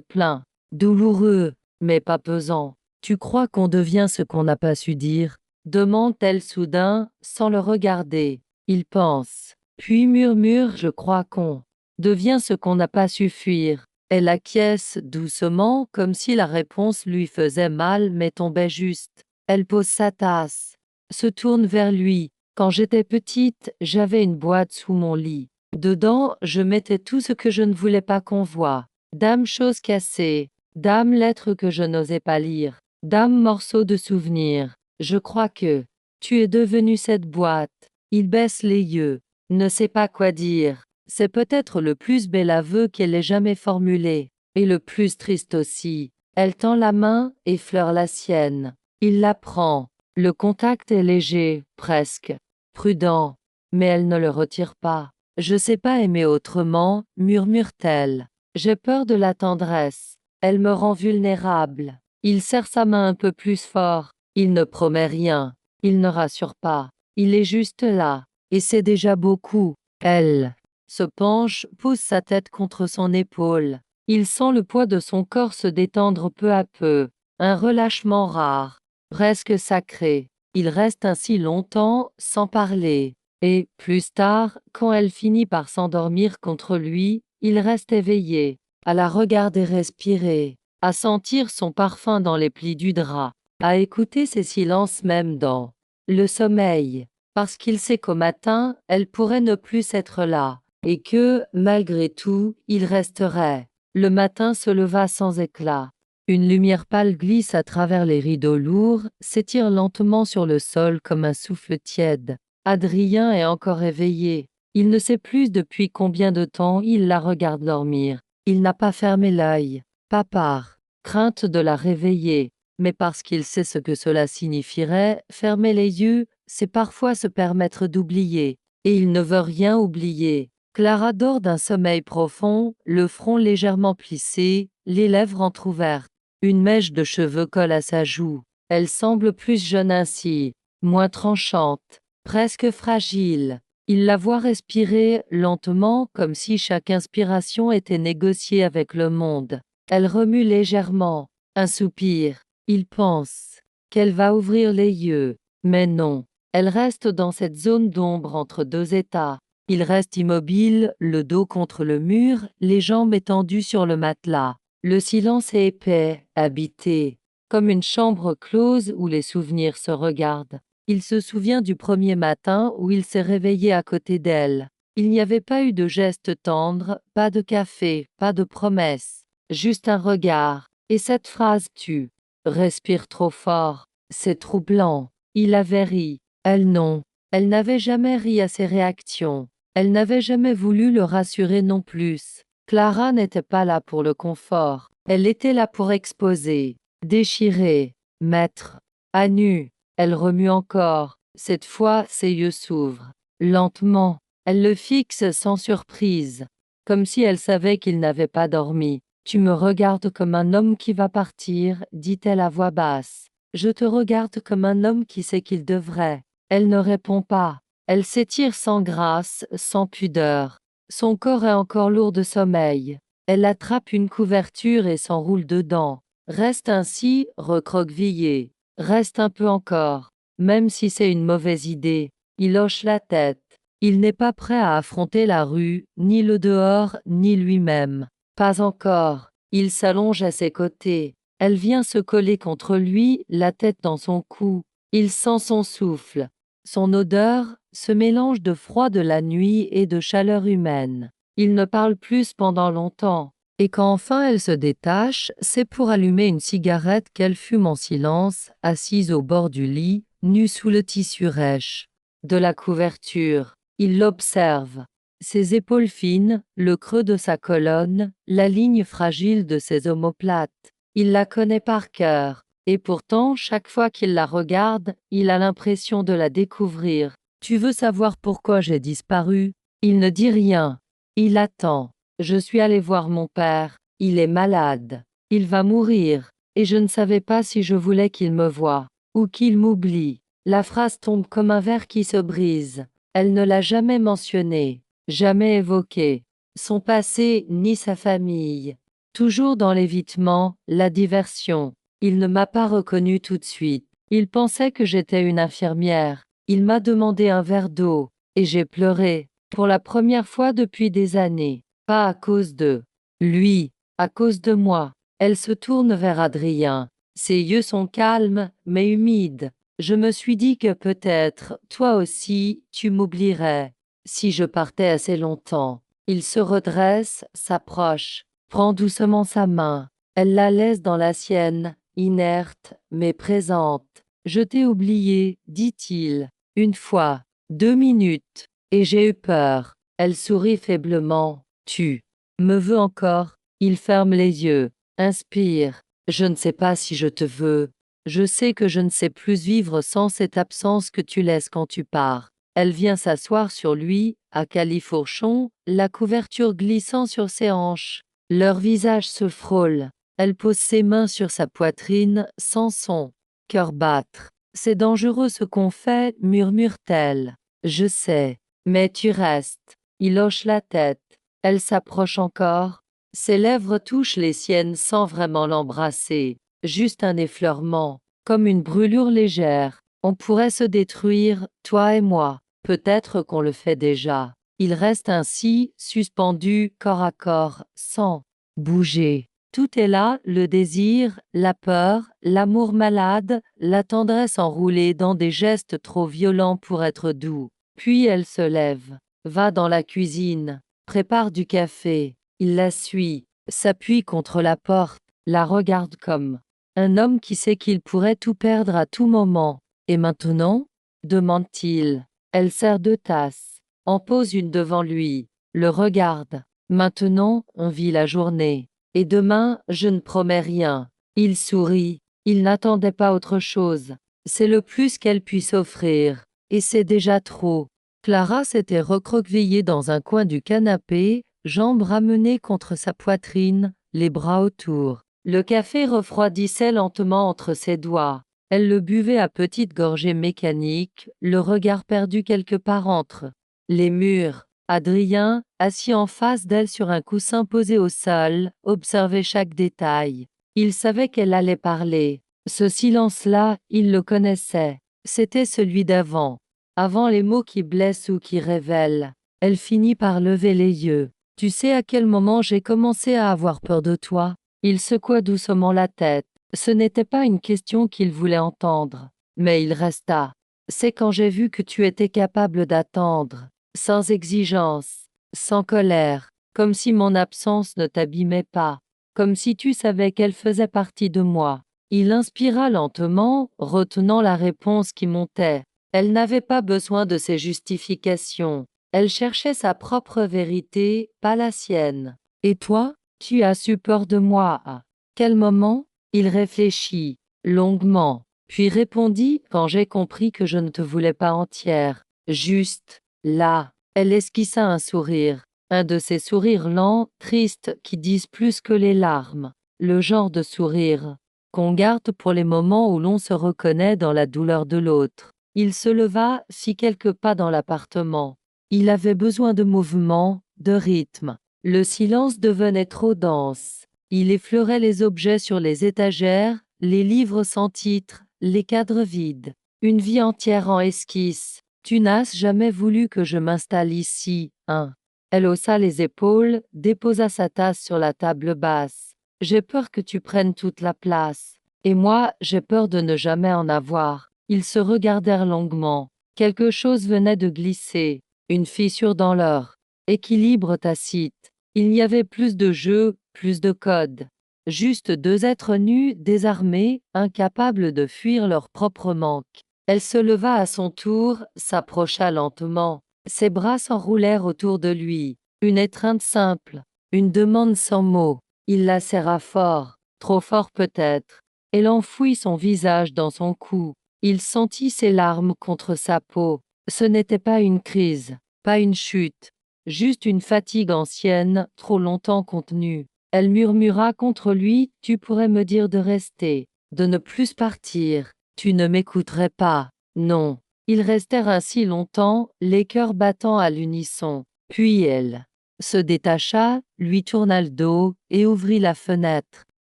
S1: plein, douloureux, mais pas pesant. Tu crois qu'on devient ce qu'on n'a pas su dire? Demande-t-elle soudain, sans le regarder. Il pense, puis murmure: je crois qu'on devient ce qu'on n'a pas su fuir. Elle acquiesce doucement, comme si la réponse lui faisait mal mais tombait juste. Elle pose sa tasse, se tourne vers lui. Quand j'étais petite, j'avais une boîte sous mon lit. Dedans, je mettais tout ce que je ne voulais pas qu'on voie. Dame choses cassées, dame lettres que je n'osais pas lire, dame morceaux de souvenirs. Je crois que tu es devenue cette boîte. Il baisse les yeux, ne sait pas quoi dire. C'est peut-être le plus bel aveu qu'elle ait jamais formulé, et le plus triste aussi. Elle tend la main, effleure la sienne. Il la prend. Le contact est léger, presque prudent, mais elle ne le retire pas. Je sais pas aimer autrement, murmure-t-elle. J'ai peur de la tendresse. Elle me rend vulnérable. Il serre sa main un peu plus fort. Il ne promet rien. Il ne rassure pas. Il est juste là. Et c'est déjà beaucoup. Elle se penche, pousse sa tête contre son épaule. Il sent le poids de son corps se détendre peu à peu. Un relâchement rare, presque sacré. Il reste ainsi longtemps, sans parler. Et, plus tard, quand elle finit par s'endormir contre lui, il reste éveillé, à la regarder respirer, à sentir son parfum dans les plis du drap, à écouter ses silences même dans le sommeil, parce qu'il sait qu'au matin, elle pourrait ne plus être là, et que, malgré tout, il resterait. Le matin se leva sans éclat. Une lumière pâle glisse à travers les rideaux lourds, s'étire lentement sur le sol comme un souffle tiède. Adrien est encore éveillé. Il ne sait plus depuis combien de temps il la regarde dormir. Il n'a pas fermé l'œil, pas par crainte de la réveiller, mais parce qu'il sait ce que cela signifierait. Fermer les yeux, c'est parfois se permettre d'oublier, et il ne veut rien oublier. Clara dort d'un sommeil profond, le front légèrement plissé, les lèvres entr'ouvertes. Une mèche de cheveux colle à sa joue. Elle semble plus jeune ainsi, moins tranchante, presque fragile. Il la voit respirer lentement, comme si chaque inspiration était négociée avec le monde. Elle remue légèrement. Un soupir. Il pense qu'elle va ouvrir les yeux. Mais non. Elle reste dans cette zone d'ombre entre deux états. Il reste immobile, le dos contre le mur, les jambes étendues sur le matelas. Le silence est épais, habité, comme une chambre close où les souvenirs se regardent. Il se souvient du premier matin où il s'est réveillé à côté d'elle. Il n'y avait pas eu de geste tendre, pas de café, pas de promesse, juste un regard. Et cette phrase: tu respires trop fort, c'est troublant. Il avait ri. Elle non. Elle n'avait jamais ri à ses réactions. Elle n'avait jamais voulu le rassurer non plus. Clara n'était pas là pour le confort. Elle était là pour exposer, déchirer, mettre à nu. Elle remue encore. Cette fois, ses yeux s'ouvrent. Lentement, elle le fixe sans surprise, comme si elle savait qu'il n'avait pas dormi. Tu me regardes comme un homme qui va partir, dit-elle à voix basse. Je te regarde comme un homme qui sait qu'il devrait. Elle ne répond pas. Elle s'étire sans grâce, sans pudeur. Son corps est encore lourd de sommeil. Elle attrape une couverture et s'enroule dedans. Reste ainsi, recroquevillée. Reste un peu encore. Même si c'est une mauvaise idée. Il hoche la tête. Il n'est pas prêt à affronter la rue, ni le dehors, ni lui-même. Pas encore. Il s'allonge à ses côtés. Elle vient se coller contre lui, la tête dans son cou. Il sent son souffle. Son odeur, ce mélange de froid de la nuit et de chaleur humaine. Il ne parle plus pendant longtemps. Et quand enfin elle se détache, c'est pour allumer une cigarette qu'elle fume en silence, assise au bord du lit, nue sous le tissu rêche de la couverture. Il l'observe. Ses épaules fines, le creux de sa colonne, la ligne fragile de ses omoplates. Il la connaît par cœur. Et pourtant, chaque fois qu'il la regarde, il a l'impression de la découvrir. Tu veux savoir pourquoi j'ai disparu? Il ne dit rien. Il attend. Je suis allé voir mon père. Il est malade. Il va mourir. Et je ne savais pas si je voulais qu'il me voie ou qu'il m'oublie. La phrase tombe comme un verre qui se brise. Elle ne l'a jamais mentionné, jamais évoqué. son passé ni sa famille. Toujours dans l'évitement, la diversion. Il ne m'a pas reconnu tout de suite. Il pensait que j'étais une infirmière. Il m'a demandé un verre d'eau, et j'ai pleuré, pour la première fois depuis des années. Pas à cause de lui, à cause de moi. Elle se tourne vers Adrien. Ses yeux sont calmes, mais humides. Je me suis dit que peut-être, toi aussi, tu m'oublierais, si je partais assez longtemps. Il se redresse, s'approche, prend doucement sa main. Elle la laisse dans la sienne, inerte, mais présente. Je t'ai oublié, dit-il. Une fois, 2 minutes, et j'ai eu peur. Elle sourit faiblement. Tu me veux encore? Il ferme les yeux, inspire. Je ne sais pas si je te veux. Je sais que je ne sais plus vivre sans cette absence que tu laisses quand tu pars. Elle vient s'asseoir sur lui, à califourchon, la couverture glissant sur ses hanches. Leurs visages se frôlent. Elle pose ses mains sur sa poitrine, sans son cœur battre. C'est dangereux ce qu'on fait, murmure-t-elle. Je sais, mais tu restes. Il hoche la tête. Elle s'approche encore. Ses lèvres touchent les siennes sans vraiment l'embrasser. Juste un effleurement, comme une brûlure légère. On pourrait se détruire, toi et moi. Peut-être qu'on le fait déjà. Il reste ainsi, suspendu, corps à corps, sans bouger. Tout est là, le désir, la peur, l'amour malade, la tendresse enroulée dans des gestes trop violents pour être doux. Puis elle se lève, va dans la cuisine, prépare du café. Il la suit, s'appuie contre la porte, la regarde comme un homme qui sait qu'il pourrait tout perdre à tout moment. Et maintenant? Demande-t-il. Elle sert 2 tasses, en pose une devant lui, le regarde. Maintenant, on vit la journée. Et demain, je ne promets rien. Il sourit. Il n'attendait pas autre chose. C'est le plus qu'elle puisse offrir. Et c'est déjà trop. Clara s'était recroquevillée dans un coin du canapé, jambes ramenées contre sa poitrine, les bras autour. Le café refroidissait lentement entre ses doigts. Elle le buvait à petites gorgées mécaniques, le regard perdu quelque part entre les murs. Adrien, assis en face d'elle sur un coussin posé au sol, observait chaque détail. Il savait qu'elle allait parler. Ce silence-là, il le connaissait. C'était celui d'avant. Avant les mots qui blessent ou qui révèlent. Elle finit par lever les yeux. Tu sais à quel moment j'ai commencé à avoir peur de toi? Il secoua doucement la tête. Ce n'était pas une question qu'il voulait entendre. Mais il resta. C'est quand j'ai vu que tu étais capable d'attendre, sans exigence, sans colère, comme si mon absence ne t'abîmait pas, comme si tu savais qu'elle faisait partie de moi. Il inspira lentement, retenant la réponse qui montait. Elle n'avait pas besoin de ses justifications. Elle cherchait sa propre vérité, pas la sienne. Et toi, tu as su peur de moi à quel moment? Il réfléchit, longuement, puis répondit quand j'ai compris que je ne te voulais pas entière. Juste, là. Elle esquissa un sourire, un de ces sourires lents, tristes, qui disent plus que les larmes. Le genre de sourire qu'on garde pour les moments où l'on se reconnaît dans la douleur de l'autre. Il se leva, fit quelques pas dans l'appartement. Il avait besoin de mouvement, de rythme. Le silence devenait trop dense. Il effleurait les objets sur les étagères, les livres sans titre, les cadres vides. Une vie entière en esquisse. Tu n'as jamais voulu que je m'installe ici, hein? Elle haussa les épaules, déposa sa tasse sur la table basse. J'ai peur que tu prennes toute la place. Et moi, j'ai peur de ne jamais en avoir. Ils se regardèrent longuement. Quelque chose venait de glisser. Une fissure dans leur équilibre tacite. Il y avait plus de jeu, plus de code. Juste 2 êtres nus, désarmés, incapables de fuir leur propre manque. Elle se leva à son tour, s'approcha lentement. Ses bras s'enroulèrent autour de lui. Une étreinte simple, une demande sans mots. Il la serra fort, trop fort peut-être. Elle enfouit son visage dans son cou. Il sentit ses larmes contre sa peau. Ce n'était pas une crise, pas une chute, juste une fatigue ancienne, trop longtemps contenue. Elle murmura contre lui, tu pourrais me dire de rester, de ne plus partir. Tu ne m'écouterais pas. Non. Ils restèrent ainsi longtemps, les cœurs battant à l'unisson. Puis elle se détacha, lui tourna le dos, et ouvrit la fenêtre.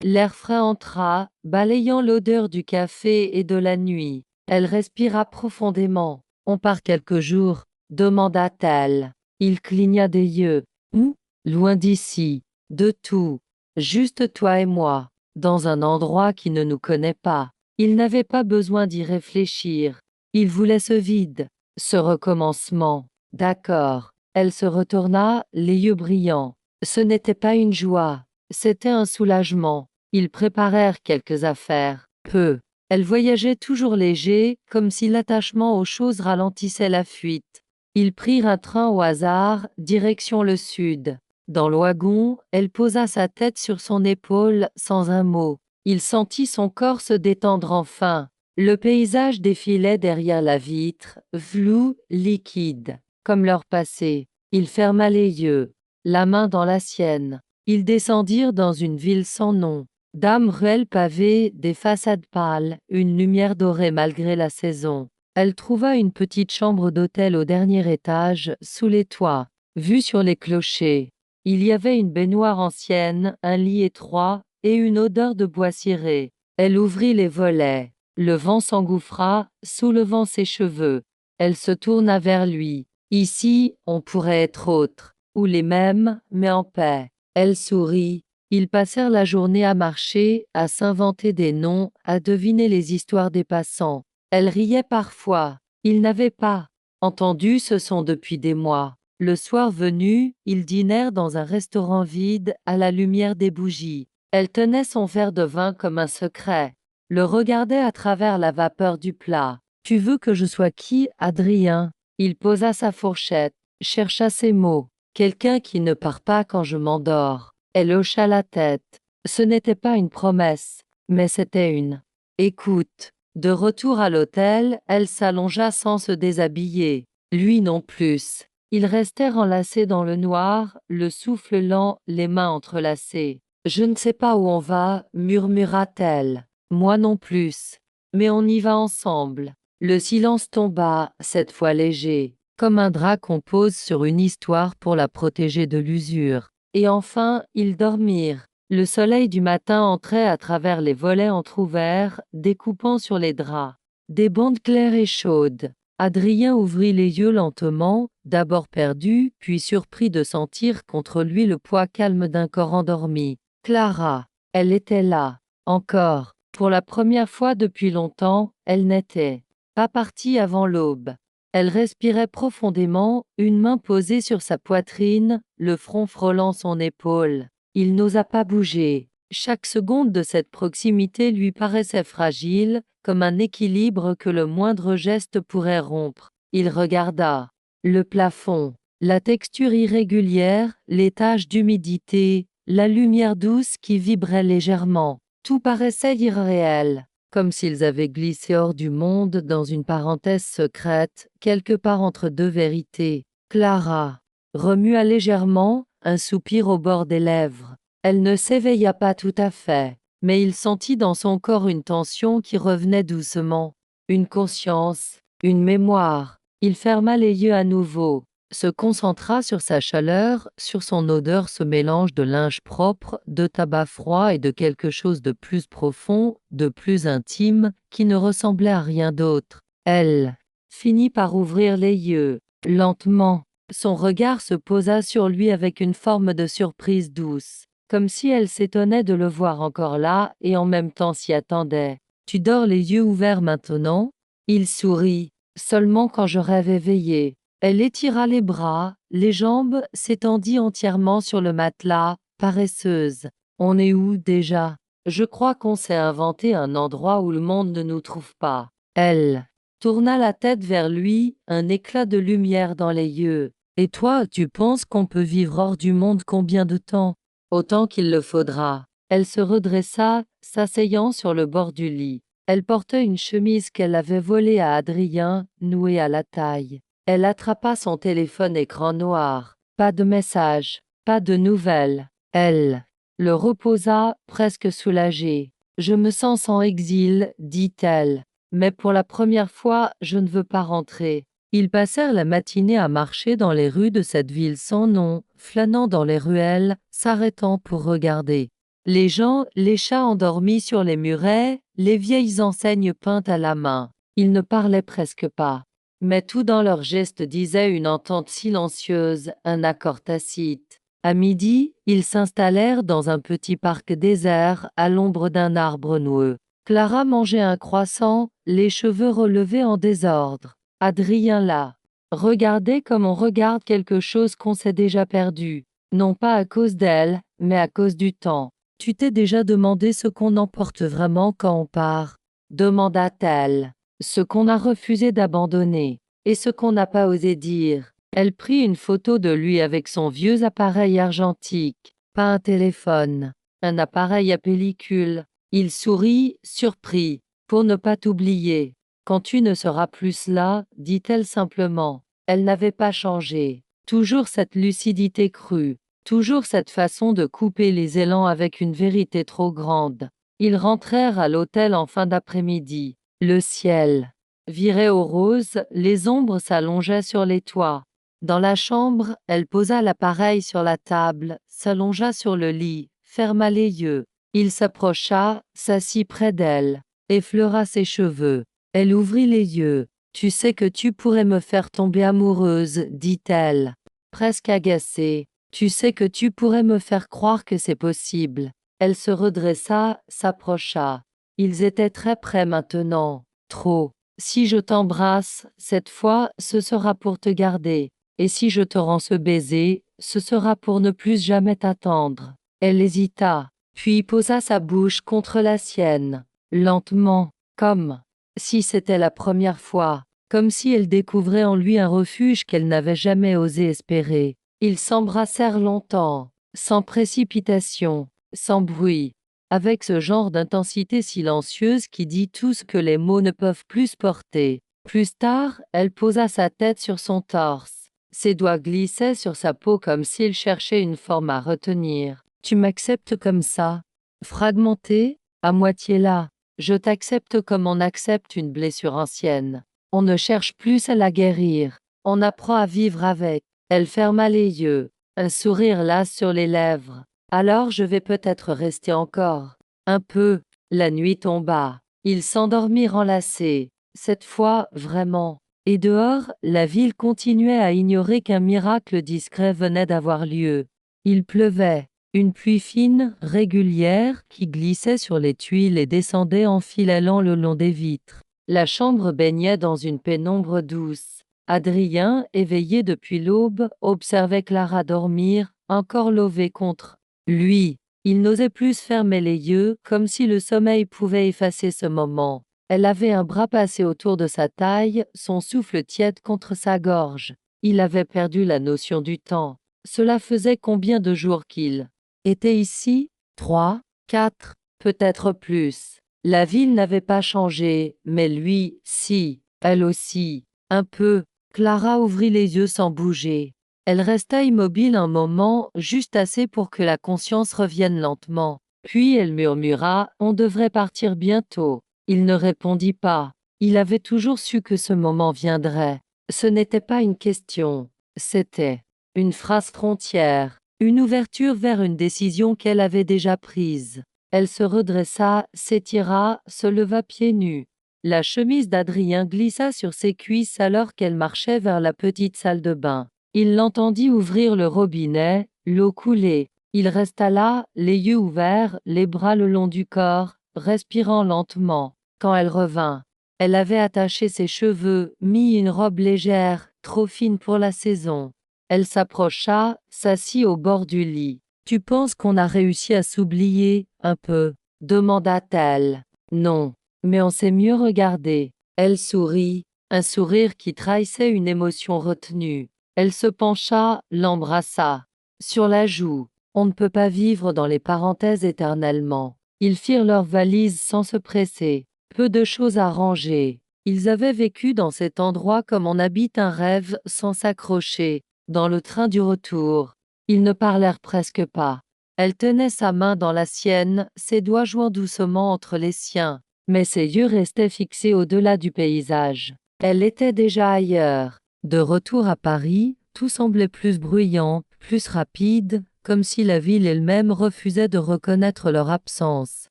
S1: L'air frais entra, balayant l'odeur du café et de la nuit. Elle respira profondément. On part quelques jours, demanda-t-elle. Il cligna des yeux. Où? Loin d'ici. De tout. Juste toi et moi. Dans un endroit qui ne nous connaît pas. Il n'avait pas besoin d'y réfléchir. Il voulait ce vide, ce recommencement. D'accord. Elle se retourna, les yeux brillants. Ce n'était pas une joie, c'était un soulagement. Ils préparèrent quelques affaires. Peu. Elle voyageait toujours léger, comme si l'attachement aux choses ralentissait la fuite. Ils prirent un train au hasard, direction le sud. Dans le wagon, elle posa sa tête sur son épaule, sans un mot. Il sentit son corps se détendre enfin. Le paysage défilait derrière la vitre, flou, liquide, comme leur passé. Il ferma les yeux, la main dans la sienne. Ils descendirent dans une ville sans nom. Dames ruelles pavées, des façades pâles, une lumière dorée malgré la saison. Elle trouva une petite chambre d'hôtel au dernier étage, sous les toits, vue sur les clochers. Il y avait une baignoire ancienne, un lit étroit, et une odeur de bois ciré. Elle ouvrit les volets. Le vent s'engouffra, soulevant ses cheveux. Elle se tourna vers lui. Ici, on pourrait être autre, ou les mêmes, mais en paix. Elle sourit. Ils passèrent la journée à marcher, à s'inventer des noms, à deviner les histoires des passants. Elle riait parfois. Ils n'avaient pas entendu ce son depuis des mois. Le soir venu, ils dînèrent dans un restaurant vide, à la lumière des bougies. Elle tenait son verre de vin comme un secret, le regardait à travers la vapeur du plat. Tu veux que je sois qui, Adrien? Il posa sa fourchette, chercha ses mots. Quelqu'un qui ne part pas quand je m'endors. Elle hocha la tête. Ce n'était pas une promesse, mais c'était une écoute. De retour à l'hôtel, elle s'allongea sans se déshabiller. Lui non plus. Ils restèrent enlacés dans le noir, le souffle lent, les mains entrelacées. Je ne sais pas où on va, murmura-t-elle. Moi non plus. Mais on y va ensemble. Le silence tomba, cette fois léger, comme un drap qu'on pose sur une histoire pour la protéger de l'usure. Et enfin, ils dormirent. Le soleil du matin entrait à travers les volets entr'ouverts, découpant sur les draps. Des bandes claires et chaudes. Adrien ouvrit les yeux lentement, d'abord perdu, puis surpris de sentir contre lui le poids calme d'un corps endormi. Clara. Elle était là. Encore. Pour la première fois depuis longtemps, elle n'était pas partie avant l'aube. Elle respirait profondément, une main posée sur sa poitrine, le front frôlant son épaule. Il n'osa pas bouger. Chaque seconde de cette proximité lui paraissait fragile, comme un équilibre que le moindre geste pourrait rompre. Il regarda le plafond, la texture irrégulière, les taches d'humidité, la lumière douce qui vibrait légèrement. Tout paraissait irréel, comme s'ils avaient glissé hors du monde dans une parenthèse secrète, quelque part entre deux vérités. Clara remua légèrement, un soupir au bord des lèvres. Elle ne s'éveilla pas tout à fait, mais il sentit dans son corps une tension qui revenait doucement. Une conscience, une mémoire. Il ferma les yeux à nouveau, se concentra sur sa chaleur, sur son odeur, ce mélange de linge propre, de tabac froid et de quelque chose de plus profond, de plus intime, qui ne ressemblait à rien d'autre. Elle finit par ouvrir les yeux, lentement. Son regard se posa sur lui avec une forme de surprise douce, comme si elle s'étonnait de le voir encore là et en même temps s'y attendait. Tu dors les yeux ouverts maintenant? Il sourit. Seulement quand je rêve éveillé. Elle étira les bras, les jambes, s'étendit entièrement sur le matelas, paresseuse. On est où déjà? Je crois qu'on s'est inventé un endroit où le monde ne nous trouve pas. Elle tourna la tête vers lui, un éclat de lumière dans les yeux. Et toi, tu penses qu'on peut vivre hors du monde combien de temps? Autant qu'il le faudra. Elle se redressa, s'asseyant sur le bord du lit. Elle portait une chemise qu'elle avait volée à Adrien, nouée à la taille. Elle attrapa son téléphone écran noir. Pas de message, pas de nouvelles. Elle le reposa, presque soulagée. Je me sens en exil, dit-elle. Mais pour la première fois, je ne veux pas rentrer. Ils passèrent la matinée à marcher dans les rues de cette ville sans nom, flânant dans les ruelles, s'arrêtant pour regarder les gens, les chats endormis sur les murets, les vieilles enseignes peintes à la main. Ils ne parlaient presque pas. Mais tout dans leurs gestes disait une entente silencieuse, un accord tacite. À midi, ils s'installèrent dans un petit parc désert, à l'ombre d'un arbre noueux. Clara mangeait un croissant, les cheveux relevés en désordre. Adrien là. Regardait comme on regarde quelque chose qu'on s'est déjà perdu. Non pas à cause d'elle, mais à cause du temps. Tu t'es déjà demandé ce qu'on emporte vraiment quand on part? Demanda-t-elle. Ce qu'on a refusé d'abandonner. Et ce qu'on n'a pas osé dire. Elle prit une photo de lui avec son vieux appareil argentique. Pas un téléphone. Un appareil à pellicule. Il sourit, surpris. Pour ne pas t'oublier. Quand tu ne seras plus là, dit-elle simplement. Elle n'avait pas changé. Toujours cette lucidité crue. Toujours cette façon de couper les élans avec une vérité trop grande. Ils rentrèrent à l'hôtel en fin d'après-midi. Le ciel virait au rose, les ombres s'allongeaient sur les toits. Dans la chambre, elle posa l'appareil sur la table, s'allongea sur le lit, ferma les yeux. Il s'approcha, s'assit près d'elle, effleura ses cheveux. Elle ouvrit les yeux. Tu sais que tu pourrais me faire tomber amoureuse, dit-elle, presque agacée. Tu sais que tu pourrais me faire croire que c'est possible. Elle se redressa, s'approcha. Ils étaient très près maintenant. Trop. Si je t'embrasse, cette fois, ce sera pour te garder. Et si je te rends ce baiser, ce sera pour ne plus jamais t'attendre. Elle hésita, puis posa sa bouche contre la sienne, lentement, comme si c'était la première fois, comme si elle découvrait en lui un refuge qu'elle n'avait jamais osé espérer. Ils s'embrassèrent longtemps, sans précipitation, sans bruit, avec ce genre d'intensité silencieuse qui dit tout ce que les mots ne peuvent plus porter. Plus tard, elle posa sa tête sur son torse. Ses doigts glissaient sur sa peau comme s'ils cherchaient une forme à retenir. Tu m'acceptes comme ça, fragmenté, à moitié là. Je t'accepte comme on accepte une blessure ancienne. On ne cherche plus à la guérir. On apprend à vivre avec. Elle ferma les yeux, un sourire las sur les lèvres. Alors je vais peut-être rester encore. Un peu. La nuit tomba. Ils s'endormirent enlacés. Cette fois, vraiment. Et dehors, la ville continuait à ignorer qu'un miracle discret venait d'avoir lieu. Il pleuvait. Une pluie fine, régulière, qui glissait sur les tuiles et descendait en filelant le long des vitres. La chambre baignait dans une pénombre douce. Adrien, éveillé depuis l'aube, observait Clara dormir, encore levée contre lui. Il n'osait plus fermer les yeux, comme si le sommeil pouvait effacer ce moment. Elle avait un bras passé autour de sa taille, son souffle tiède contre sa gorge. Il avait perdu la notion du temps. Cela faisait combien de jours qu'il était ici? 3, 4, peut-être plus. La ville n'avait pas changé, mais lui, si, elle aussi, un peu. Clara ouvrit les yeux sans bouger. Elle resta immobile un moment, juste assez pour que la conscience revienne lentement. Puis elle murmura, « On devrait partir bientôt. » Il ne répondit pas. Il avait toujours su que ce moment viendrait. Ce n'était pas une question. C'était une phrase frontière, une ouverture vers une décision qu'elle avait déjà prise. Elle se redressa, s'étira, se leva pieds nus. La chemise d'Adrien glissa sur ses cuisses alors qu'elle marchait vers la petite salle de bain. Il l'entendit ouvrir le robinet, l'eau coulait. Il resta là, les yeux ouverts, les bras le long du corps, respirant lentement. Quand elle revint, elle avait attaché ses cheveux, mis une robe légère, trop fine pour la saison. Elle s'approcha, s'assit au bord du lit. « Tu penses qu'on a réussi à s'oublier, un peu ?» demanda-t-elle. « Non. Mais on s'est mieux regardé. » Elle sourit, un sourire qui trahissait une émotion retenue. Elle se pencha, l'embrassa. Sur la joue. On ne peut pas vivre dans les parenthèses éternellement. Ils firent leurs valises sans se presser. Peu de choses à ranger. Ils avaient vécu dans cet endroit comme on habite un rêve sans s'accrocher, dans le train du retour. Ils ne parlèrent presque pas. Elle tenait sa main dans la sienne, ses doigts jouant doucement entre les siens. Mais ses yeux restaient fixés au-delà du paysage. Elle était déjà ailleurs. De retour à Paris, tout semblait plus bruyant, plus rapide, comme si la ville elle-même refusait de reconnaître leur absence.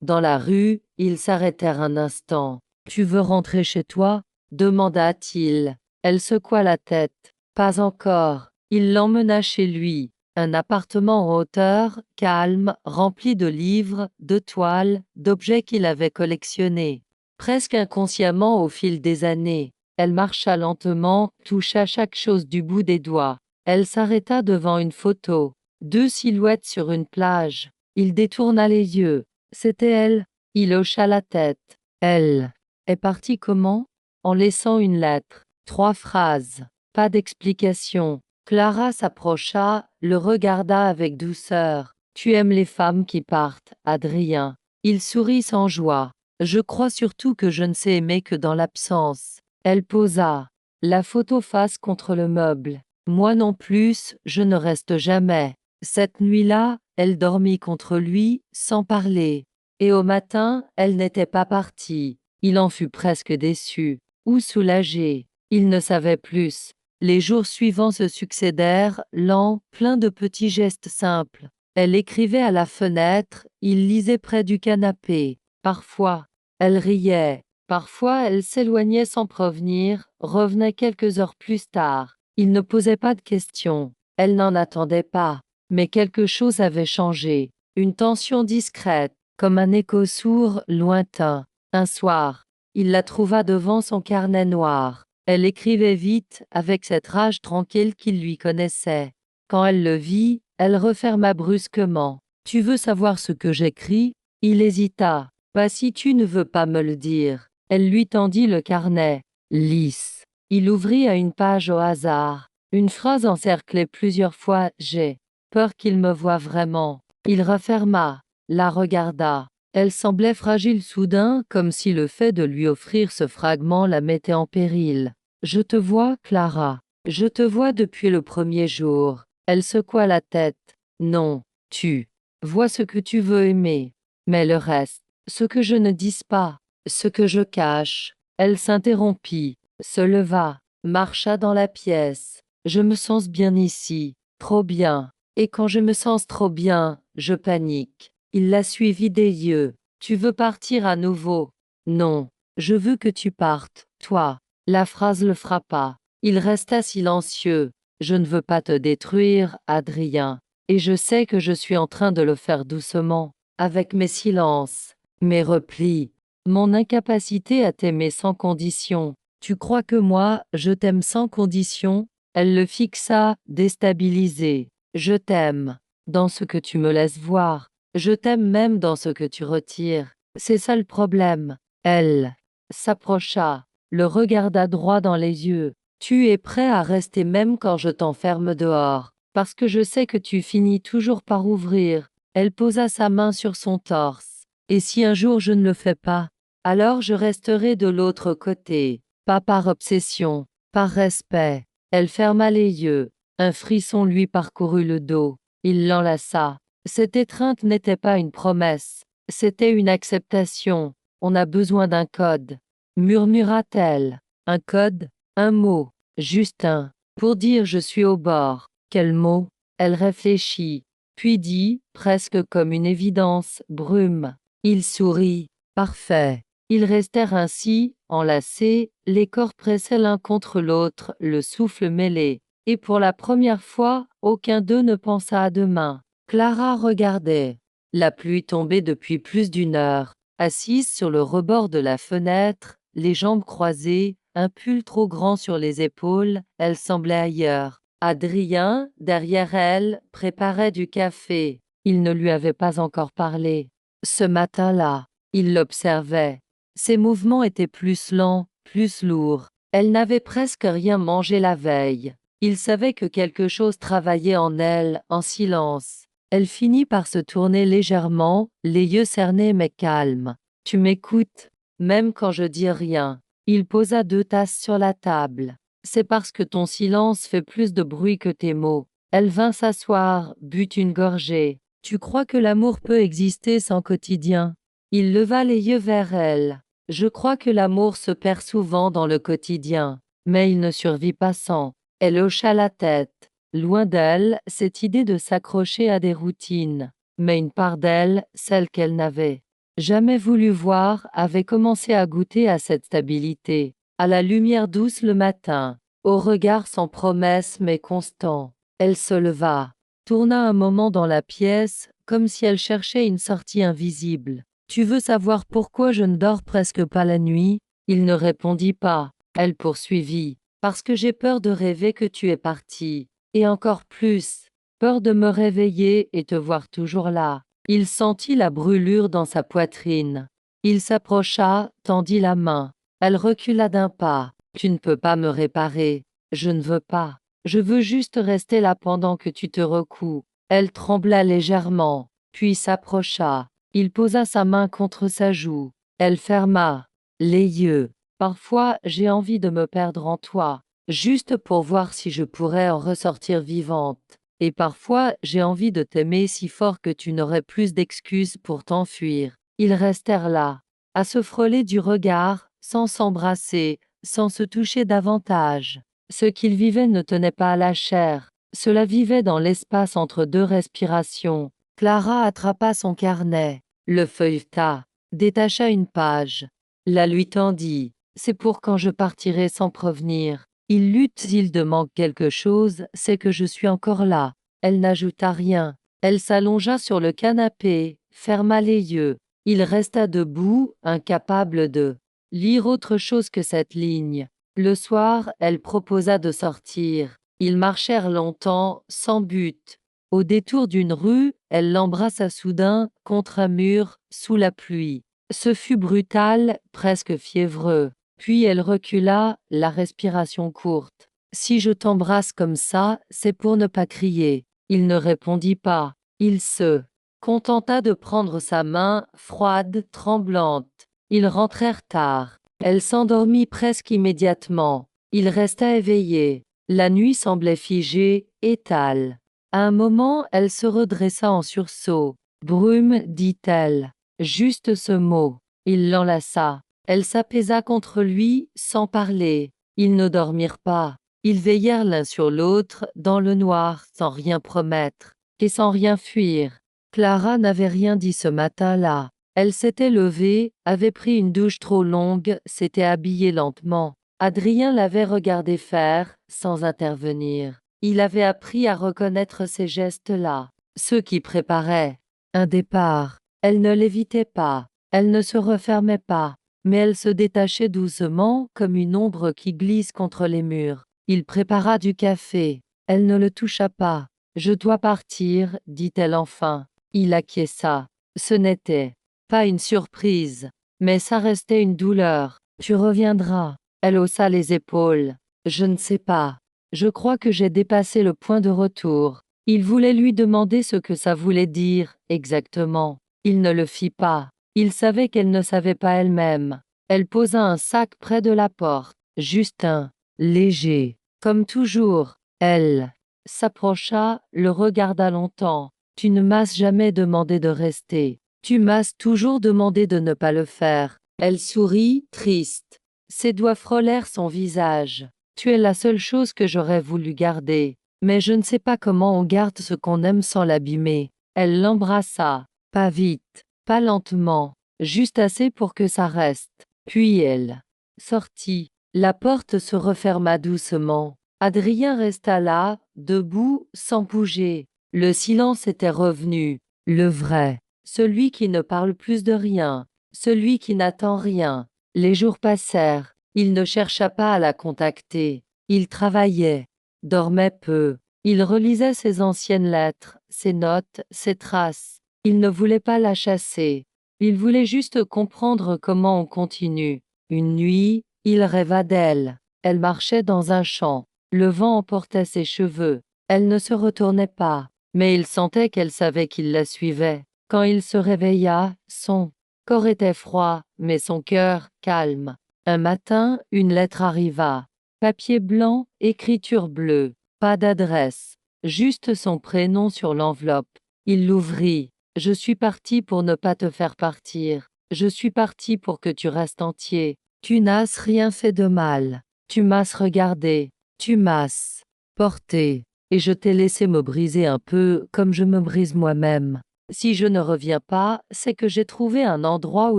S1: Dans la rue, ils s'arrêtèrent un instant. « Tu veux rentrer chez toi » demanda-t-il. Elle secoua la tête. « Pas encore. » Il l'emmena chez lui. Un appartement en hauteur, calme, rempli de livres, de toiles, d'objets qu'il avait collectionnés. Presque inconsciemment au fil des années, elle marcha lentement, toucha chaque chose du bout des doigts. Elle s'arrêta devant une photo. 2 silhouettes sur une plage. Il détourna les yeux. C'était elle. Il hocha la tête. Elle est partie comment? En laissant une lettre. 3 phrases. Pas d'explication. Clara s'approcha, le regarda avec douceur. Tu aimes les femmes qui partent, Adrien. Il sourit sans joie. Je crois surtout que je ne sais aimer que dans l'absence. Elle posa la photo face contre le meuble. Moi non plus, je ne reste jamais. Cette nuit-là, elle dormit contre lui, sans parler. Et au matin, elle n'était pas partie. Il en fut presque déçu, ou soulagé. Il ne savait plus. Les jours suivants se succédèrent, lents, pleins de petits gestes simples. Elle écrivait à la fenêtre, il lisait près du canapé. Parfois, elle riait. Parfois, elle s'éloignait sans prévenir, revenait quelques heures plus tard. Il ne posait pas de questions. Elle n'en attendait pas. Mais quelque chose avait changé. Une tension discrète, comme un écho sourd, lointain. Un soir, il la trouva devant son carnet noir. Elle écrivait vite, avec cette rage tranquille qu'il lui connaissait. Quand elle le vit, elle referma brusquement. « Tu veux savoir ce que j'écris » Il hésita. « Pas si tu ne veux pas me le dire. » Elle lui tendit le carnet. Lisse. Il ouvrit à une page au hasard. Une phrase encerclée plusieurs fois « J'ai peur qu'il me voie vraiment. » Il referma, la regarda. Elle semblait fragile soudain, comme si le fait de lui offrir ce fragment la mettait en péril. « Je te vois, Clara. Je te vois depuis le premier jour. » Elle secoua la tête. « Non, tu vois ce que tu veux aimer. Mais le reste, ce que je ne dis pas, ce que je cache. » Elle s'interrompit, se leva, marcha dans la pièce. « Je me sens bien ici, trop bien. Et quand je me sens trop bien, je panique. » Il la suivit des yeux. « Tu veux partir à nouveau ?»« Non, je veux que tu partes, toi. » La phrase le frappa. Il resta silencieux. « Je ne veux pas te détruire, Adrien. Et je sais que je suis en train de le faire doucement, avec mes silences, mes replis, mon incapacité à t'aimer sans condition. Tu crois que moi, je t'aime sans condition ?» Elle le fixa, déstabilisée. « Je t'aime, dans ce que tu me laisses voir. Je t'aime même dans ce que tu retires. C'est ça le problème. » Elle s'approcha, le regarda droit dans les yeux. « Tu es prêt à rester même quand je t'enferme dehors, parce que je sais que tu finis toujours par ouvrir. » Elle posa sa main sur son torse. « Et si un jour je ne le fais pas, alors je resterai de l'autre côté, pas par obsession, par respect. » Elle ferma les yeux. Un frisson lui parcourut le dos. Il l'enlaça. Cette étreinte n'était pas une promesse, c'était une acceptation. « On a besoin d'un code, » murmura-t-elle. « Un code, un mot, juste un, pour dire je suis au bord. » Quel mot? Elle réfléchit, puis dit, presque comme une évidence, « brume. » Il sourit. « Parfait. » Ils restèrent ainsi, enlacés, les corps pressés l'un contre l'autre, le souffle mêlé. Et pour la première fois, aucun d'eux ne pensa à demain. Clara regardait. La pluie tombait depuis plus d'une heure. Assise sur le rebord de la fenêtre, les jambes croisées, un pull trop grand sur les épaules, elle semblait ailleurs. Adrien, derrière elle, préparait du café. Il ne lui avait pas encore parlé. Ce matin-là, il l'observait. Ses mouvements étaient plus lents, plus lourds. Elle n'avait presque rien mangé la veille. Il savait que quelque chose travaillait en elle, en silence. Elle finit par se tourner légèrement, les yeux cernés mais calmes. « Tu m'écoutes, même quand je dis rien. » Il posa 2 tasses sur la table. « C'est parce que ton silence fait plus de bruit que tes mots. » Elle vint s'asseoir, but une gorgée. « Tu crois que l'amour peut exister sans quotidien ?» Il leva les yeux vers elle. « Je crois que l'amour se perd souvent dans le quotidien. mais il ne survit pas sans. Elle hocha la tête. Loin d'elle, cette idée de s'accrocher à des routines, mais une part d'elle, celle qu'elle n'avait jamais voulu voir, avait commencé à goûter à cette stabilité, à la lumière douce le matin, au regard sans promesse mais constant. Elle se leva, tourna un moment dans la pièce, comme si elle cherchait une sortie invisible. « Tu veux savoir pourquoi je ne dors presque pas la nuit ?» Il ne répondit pas. Elle poursuivit. « Parce que j'ai peur de rêver que tu es parti. Et encore plus, peur de me réveiller et te voir toujours là. » Il sentit la brûlure dans sa poitrine. Il s'approcha, tendit la main. Elle recula d'un pas. « Tu ne peux pas me réparer. Je ne veux pas. Je veux juste rester là pendant que tu te recouds. » Elle trembla légèrement, puis s'approcha. Il posa sa main contre sa joue. Elle ferma les yeux. « Parfois, j'ai envie de me perdre en toi, juste pour voir si je pourrais en ressortir vivante. Et parfois, j'ai envie de t'aimer si fort que tu n'aurais plus d'excuses pour t'enfuir. » Ils restèrent là, à se frôler du regard, sans s'embrasser, sans se toucher davantage. Ce qu'ils vivaient ne tenait pas à la chair, cela vivait dans l'espace entre deux respirations. Clara attrapa son carnet, le feuilleta, détacha une page, la lui tendit. « C'est pour quand je partirai sans prévenir. Il lutte s'il te manque quelque chose, c'est que je suis encore là. » Elle n'ajouta rien. Elle s'allongea sur le canapé, ferma les yeux. Il resta debout, incapable de lire autre chose que cette ligne. Le soir, elle proposa de sortir. Ils marchèrent longtemps, sans but. Au détour d'une rue, elle l'embrassa soudain, contre un mur, sous la pluie. Ce fut brutal, presque fiévreux. Puis elle recula, la respiration courte. « Si je t'embrasse comme ça, c'est pour ne pas crier. » Il ne répondit pas. Il se contenta de prendre sa main, froide, tremblante. Ils rentrèrent tard. Elle s'endormit presque immédiatement. Il resta éveillé. La nuit semblait figée, étale. À un moment, elle se redressa en sursaut. « Brume, dit-elle. Juste ce mot. » Il l'enlaça. Elle s'apaisa contre lui, sans parler. Ils ne dormirent pas. Ils veillèrent l'un sur l'autre, dans le noir, sans rien promettre, et sans rien fuir. Clara n'avait rien dit ce matin-là. Elle s'était levée, avait pris une douche trop longue, s'était habillée lentement. Adrien l'avait regardée faire, sans intervenir. Il avait appris à reconnaître ces gestes-là, ceux qui préparaient un départ. Elle ne l'évitait pas, elle ne se refermait pas, mais elle se détachait doucement, comme une ombre qui glisse contre les murs. Il prépara du café. Elle ne le toucha pas. « Je dois partir, dit-elle enfin. » Il acquiesça. Ce n'était pas une surprise, mais ça restait une douleur. « Tu reviendras. » Elle haussa les épaules. « Je ne sais pas. Je crois que j'ai dépassé le point de retour. » Il voulait lui demander ce que ça voulait dire, exactement. Il ne le fit pas. Il savait qu'elle ne savait pas elle-même. Elle posa un sac près de la porte. Juste un, léger. Comme toujours, elle s'approcha, le regarda longtemps. « Tu ne m'as jamais demandé de rester. Tu m'as toujours demandé de ne pas le faire. » Elle sourit, triste. Ses doigts frôlèrent son visage. « Tu es la seule chose que j'aurais voulu garder. Mais je ne sais pas comment on garde ce qu'on aime sans l'abîmer. » Elle l'embrassa. Pas vite, pas lentement, juste assez pour que ça reste. Puis elle sortit. La porte se referma doucement. Adrien resta là, debout, sans bouger. Le silence était revenu, le vrai, celui qui ne parle plus de rien, celui qui n'attend rien. Les jours passèrent, il ne chercha pas à la contacter. Il travaillait, dormait peu. Il relisait ses anciennes lettres, ses notes, ses traces. Il ne voulait pas la chasser. Il voulait juste comprendre comment on continue. Une nuit, il rêva d'elle. Elle marchait dans un champ. Le vent emportait ses cheveux. Elle ne se retournait pas, mais il sentait qu'elle savait qu'il la suivait. Quand il se réveilla, son corps était froid, mais son cœur calme. Un matin, une lettre arriva. Papier blanc, écriture bleue. Pas d'adresse, juste son prénom sur l'enveloppe. Il l'ouvrit. « Je suis parti pour ne pas te faire partir. Je suis parti pour que tu restes entier. Tu n'as rien fait de mal. Tu m'as regardé, tu m'as porté, et je t'ai laissé me briser un peu comme je me brise moi-même. Si je ne reviens pas, c'est que j'ai trouvé un endroit où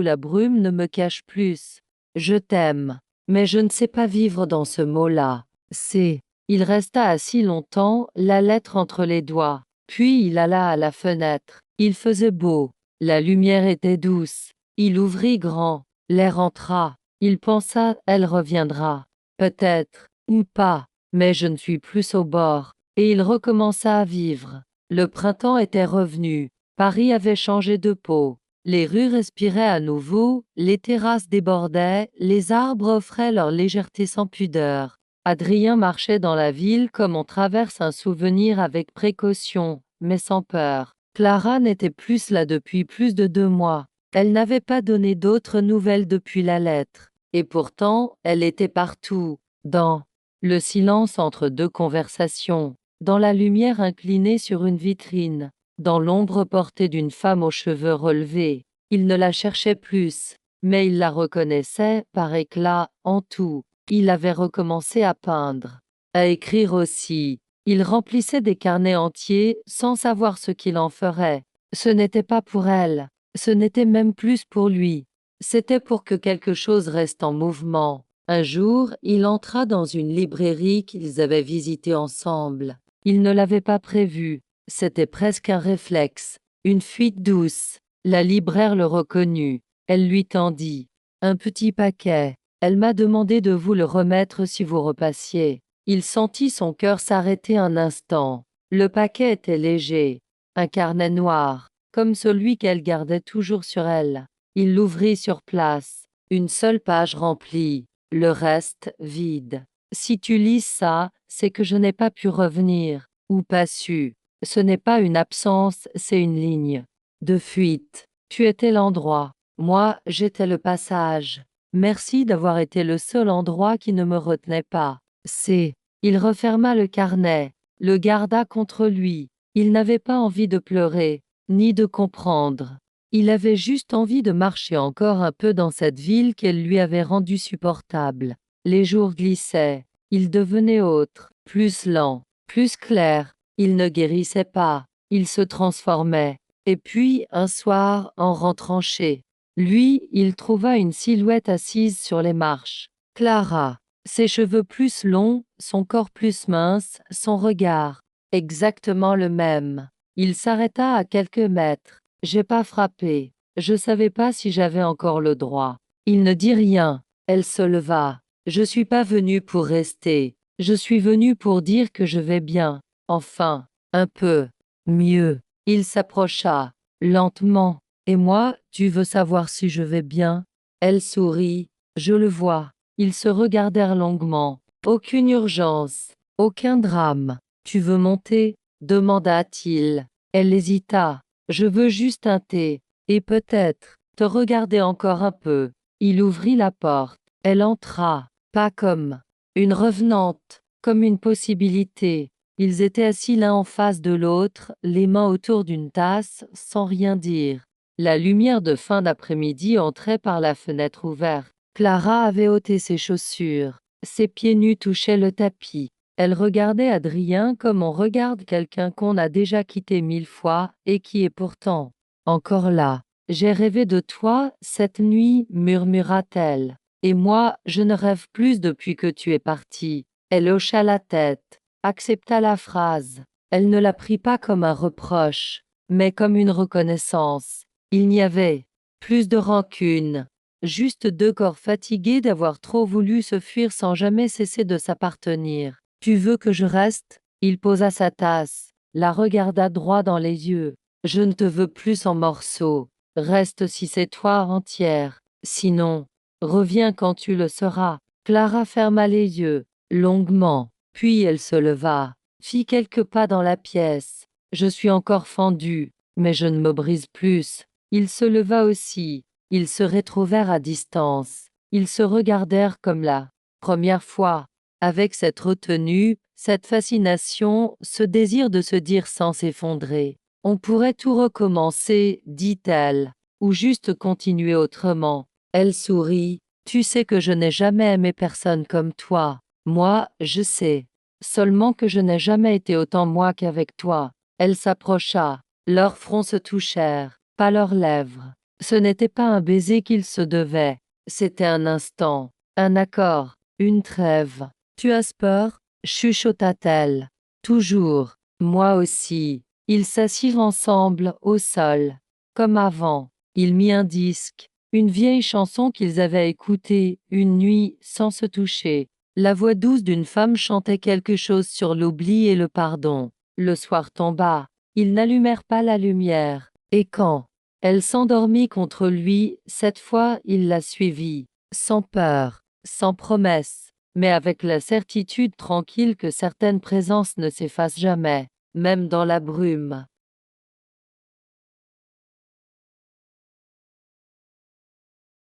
S1: la brume ne me cache plus. Je t'aime, mais je ne sais pas vivre dans ce mot-là. C'est. Il resta assis longtemps, la lettre entre les doigts. Puis il alla à la fenêtre. Il faisait beau. La lumière était douce. Il ouvrit grand. L'air entra. Il pensa, elle reviendra. Peut-être, ou pas, mais je ne suis plus au bord. Et il recommença à vivre. Le printemps était revenu. Paris avait changé de peau. Les rues respiraient à nouveau, les terrasses débordaient, les arbres offraient leur légèreté sans pudeur. Adrien marchait dans la ville comme on traverse un souvenir avec précaution, mais sans peur. Clara n'était plus là depuis plus de 2 mois. Elle n'avait pas donné d'autres nouvelles depuis la lettre. Et pourtant, elle était partout, dans le silence entre deux conversations, dans la lumière inclinée sur une vitrine, dans l'ombre portée d'une femme aux cheveux relevés. Il ne la cherchait plus, mais il la reconnaissait, par éclat, en tout. Il avait recommencé à peindre, à écrire aussi. Il remplissait des carnets entiers sans savoir ce qu'il en ferait. Ce n'était pas pour elle, ce n'était même plus pour lui. C'était pour que quelque chose reste en mouvement. Un jour, il entra dans une librairie qu'ils avaient visitée ensemble. Il ne l'avait pas prévu. C'était presque un réflexe, une fuite douce. La libraire le reconnut. Elle lui tendit un petit paquet. Elle m'a demandé de vous le remettre si vous repassiez. Il sentit son cœur s'arrêter un instant. Le paquet était léger, un carnet noir, comme celui qu'elle gardait toujours sur elle. Il l'ouvrit sur place. Une seule page remplie, le reste vide. Si tu lis ça, c'est que je n'ai pas pu revenir, ou pas su. Ce n'est pas une absence, c'est une ligne de fuite. Tu étais l'endroit. Moi, j'étais le passage. Merci d'avoir été le seul endroit qui ne me retenait pas. C'est. Il referma le carnet, le garda contre lui. Il n'avait pas envie de pleurer, ni de comprendre. Il avait juste envie de marcher encore un peu dans cette ville qu'elle lui avait rendue supportable. Les jours glissaient. Il devenait autre, plus lent, plus clair. Il ne guérissait pas. Il se transformait. Et puis, un soir, en rentrant chez lui, il trouva une silhouette assise sur les marches. Clara. Ses cheveux plus longs, son corps plus mince, son regard exactement le même. Il s'arrêta à quelques mètres. J'ai pas frappé. Je savais pas si j'avais encore le droit. Il ne dit rien. Elle se leva. Je suis pas venue pour rester. Je suis venue pour dire que je vais bien. Enfin, un peu mieux. Il s'approcha, lentement. Et moi, tu veux savoir si je vais bien? Elle sourit. Je le vois. Ils se regardèrent longuement. Aucune urgence, aucun drame. Tu veux monter? Demanda-t-il. Elle hésita. Je veux juste un thé. Et peut-être, te regarder encore un peu. Il ouvrit la porte. Elle entra. Pas comme une revenante, comme une possibilité. Ils étaient assis l'un en face de l'autre, les mains autour d'une tasse, sans rien dire. La lumière de fin d'après-midi entrait par la fenêtre ouverte. Clara avait ôté ses chaussures. Ses pieds nus touchaient le tapis. Elle regardait Adrien comme on regarde quelqu'un qu'on a déjà quitté 1000 fois et qui est pourtant encore là. J'ai rêvé de toi cette nuit, murmura-t-elle. Et moi, je ne rêve plus depuis que tu es parti. Elle hocha la tête, accepta la phrase. Elle ne la prit pas comme un reproche, mais comme une reconnaissance. Il n'y avait plus de rancune. Juste deux corps fatigués d'avoir trop voulu se fuir sans jamais cesser de s'appartenir. Tu veux que je reste? Il posa sa tasse, la regarda droit dans les yeux. Je ne te veux plus en morceaux. Reste si c'est toi entière. Sinon, reviens quand tu le seras. Clara ferma les yeux, longuement. Puis elle se leva, fit quelques pas dans la pièce. Je suis encore fendue, mais je ne me brise plus. Il se leva aussi. Ils se retrouvèrent à distance. Ils se regardèrent comme la première fois, avec cette retenue, cette fascination, ce désir de se dire sans s'effondrer. On pourrait tout recommencer, dit-elle, ou juste continuer autrement. Elle sourit. Tu sais que je n'ai jamais aimé personne comme toi. Moi, je sais. Seulement que je n'ai jamais été autant moi qu'avec toi. Elle s'approcha. Leurs fronts se touchèrent, pas leurs lèvres. Ce n'était pas un baiser qu'ils se devaient. C'était un instant, un accord, une trêve. Tu as peur? Chuchota-t-elle. Toujours. Moi aussi. Ils s'assirent ensemble, au sol. Comme avant. Il mit un disque. Une vieille chanson qu'ils avaient écoutée, une nuit, sans se toucher. La voix douce d'une femme chantait quelque chose sur l'oubli et le pardon. Le soir tomba. Ils n'allumèrent pas la lumière. Et quand elle s'endormit contre lui, cette fois il la suivit. Sans peur, sans promesse, mais avec la certitude tranquille que certaines présences ne s'effacent jamais, même dans la brume.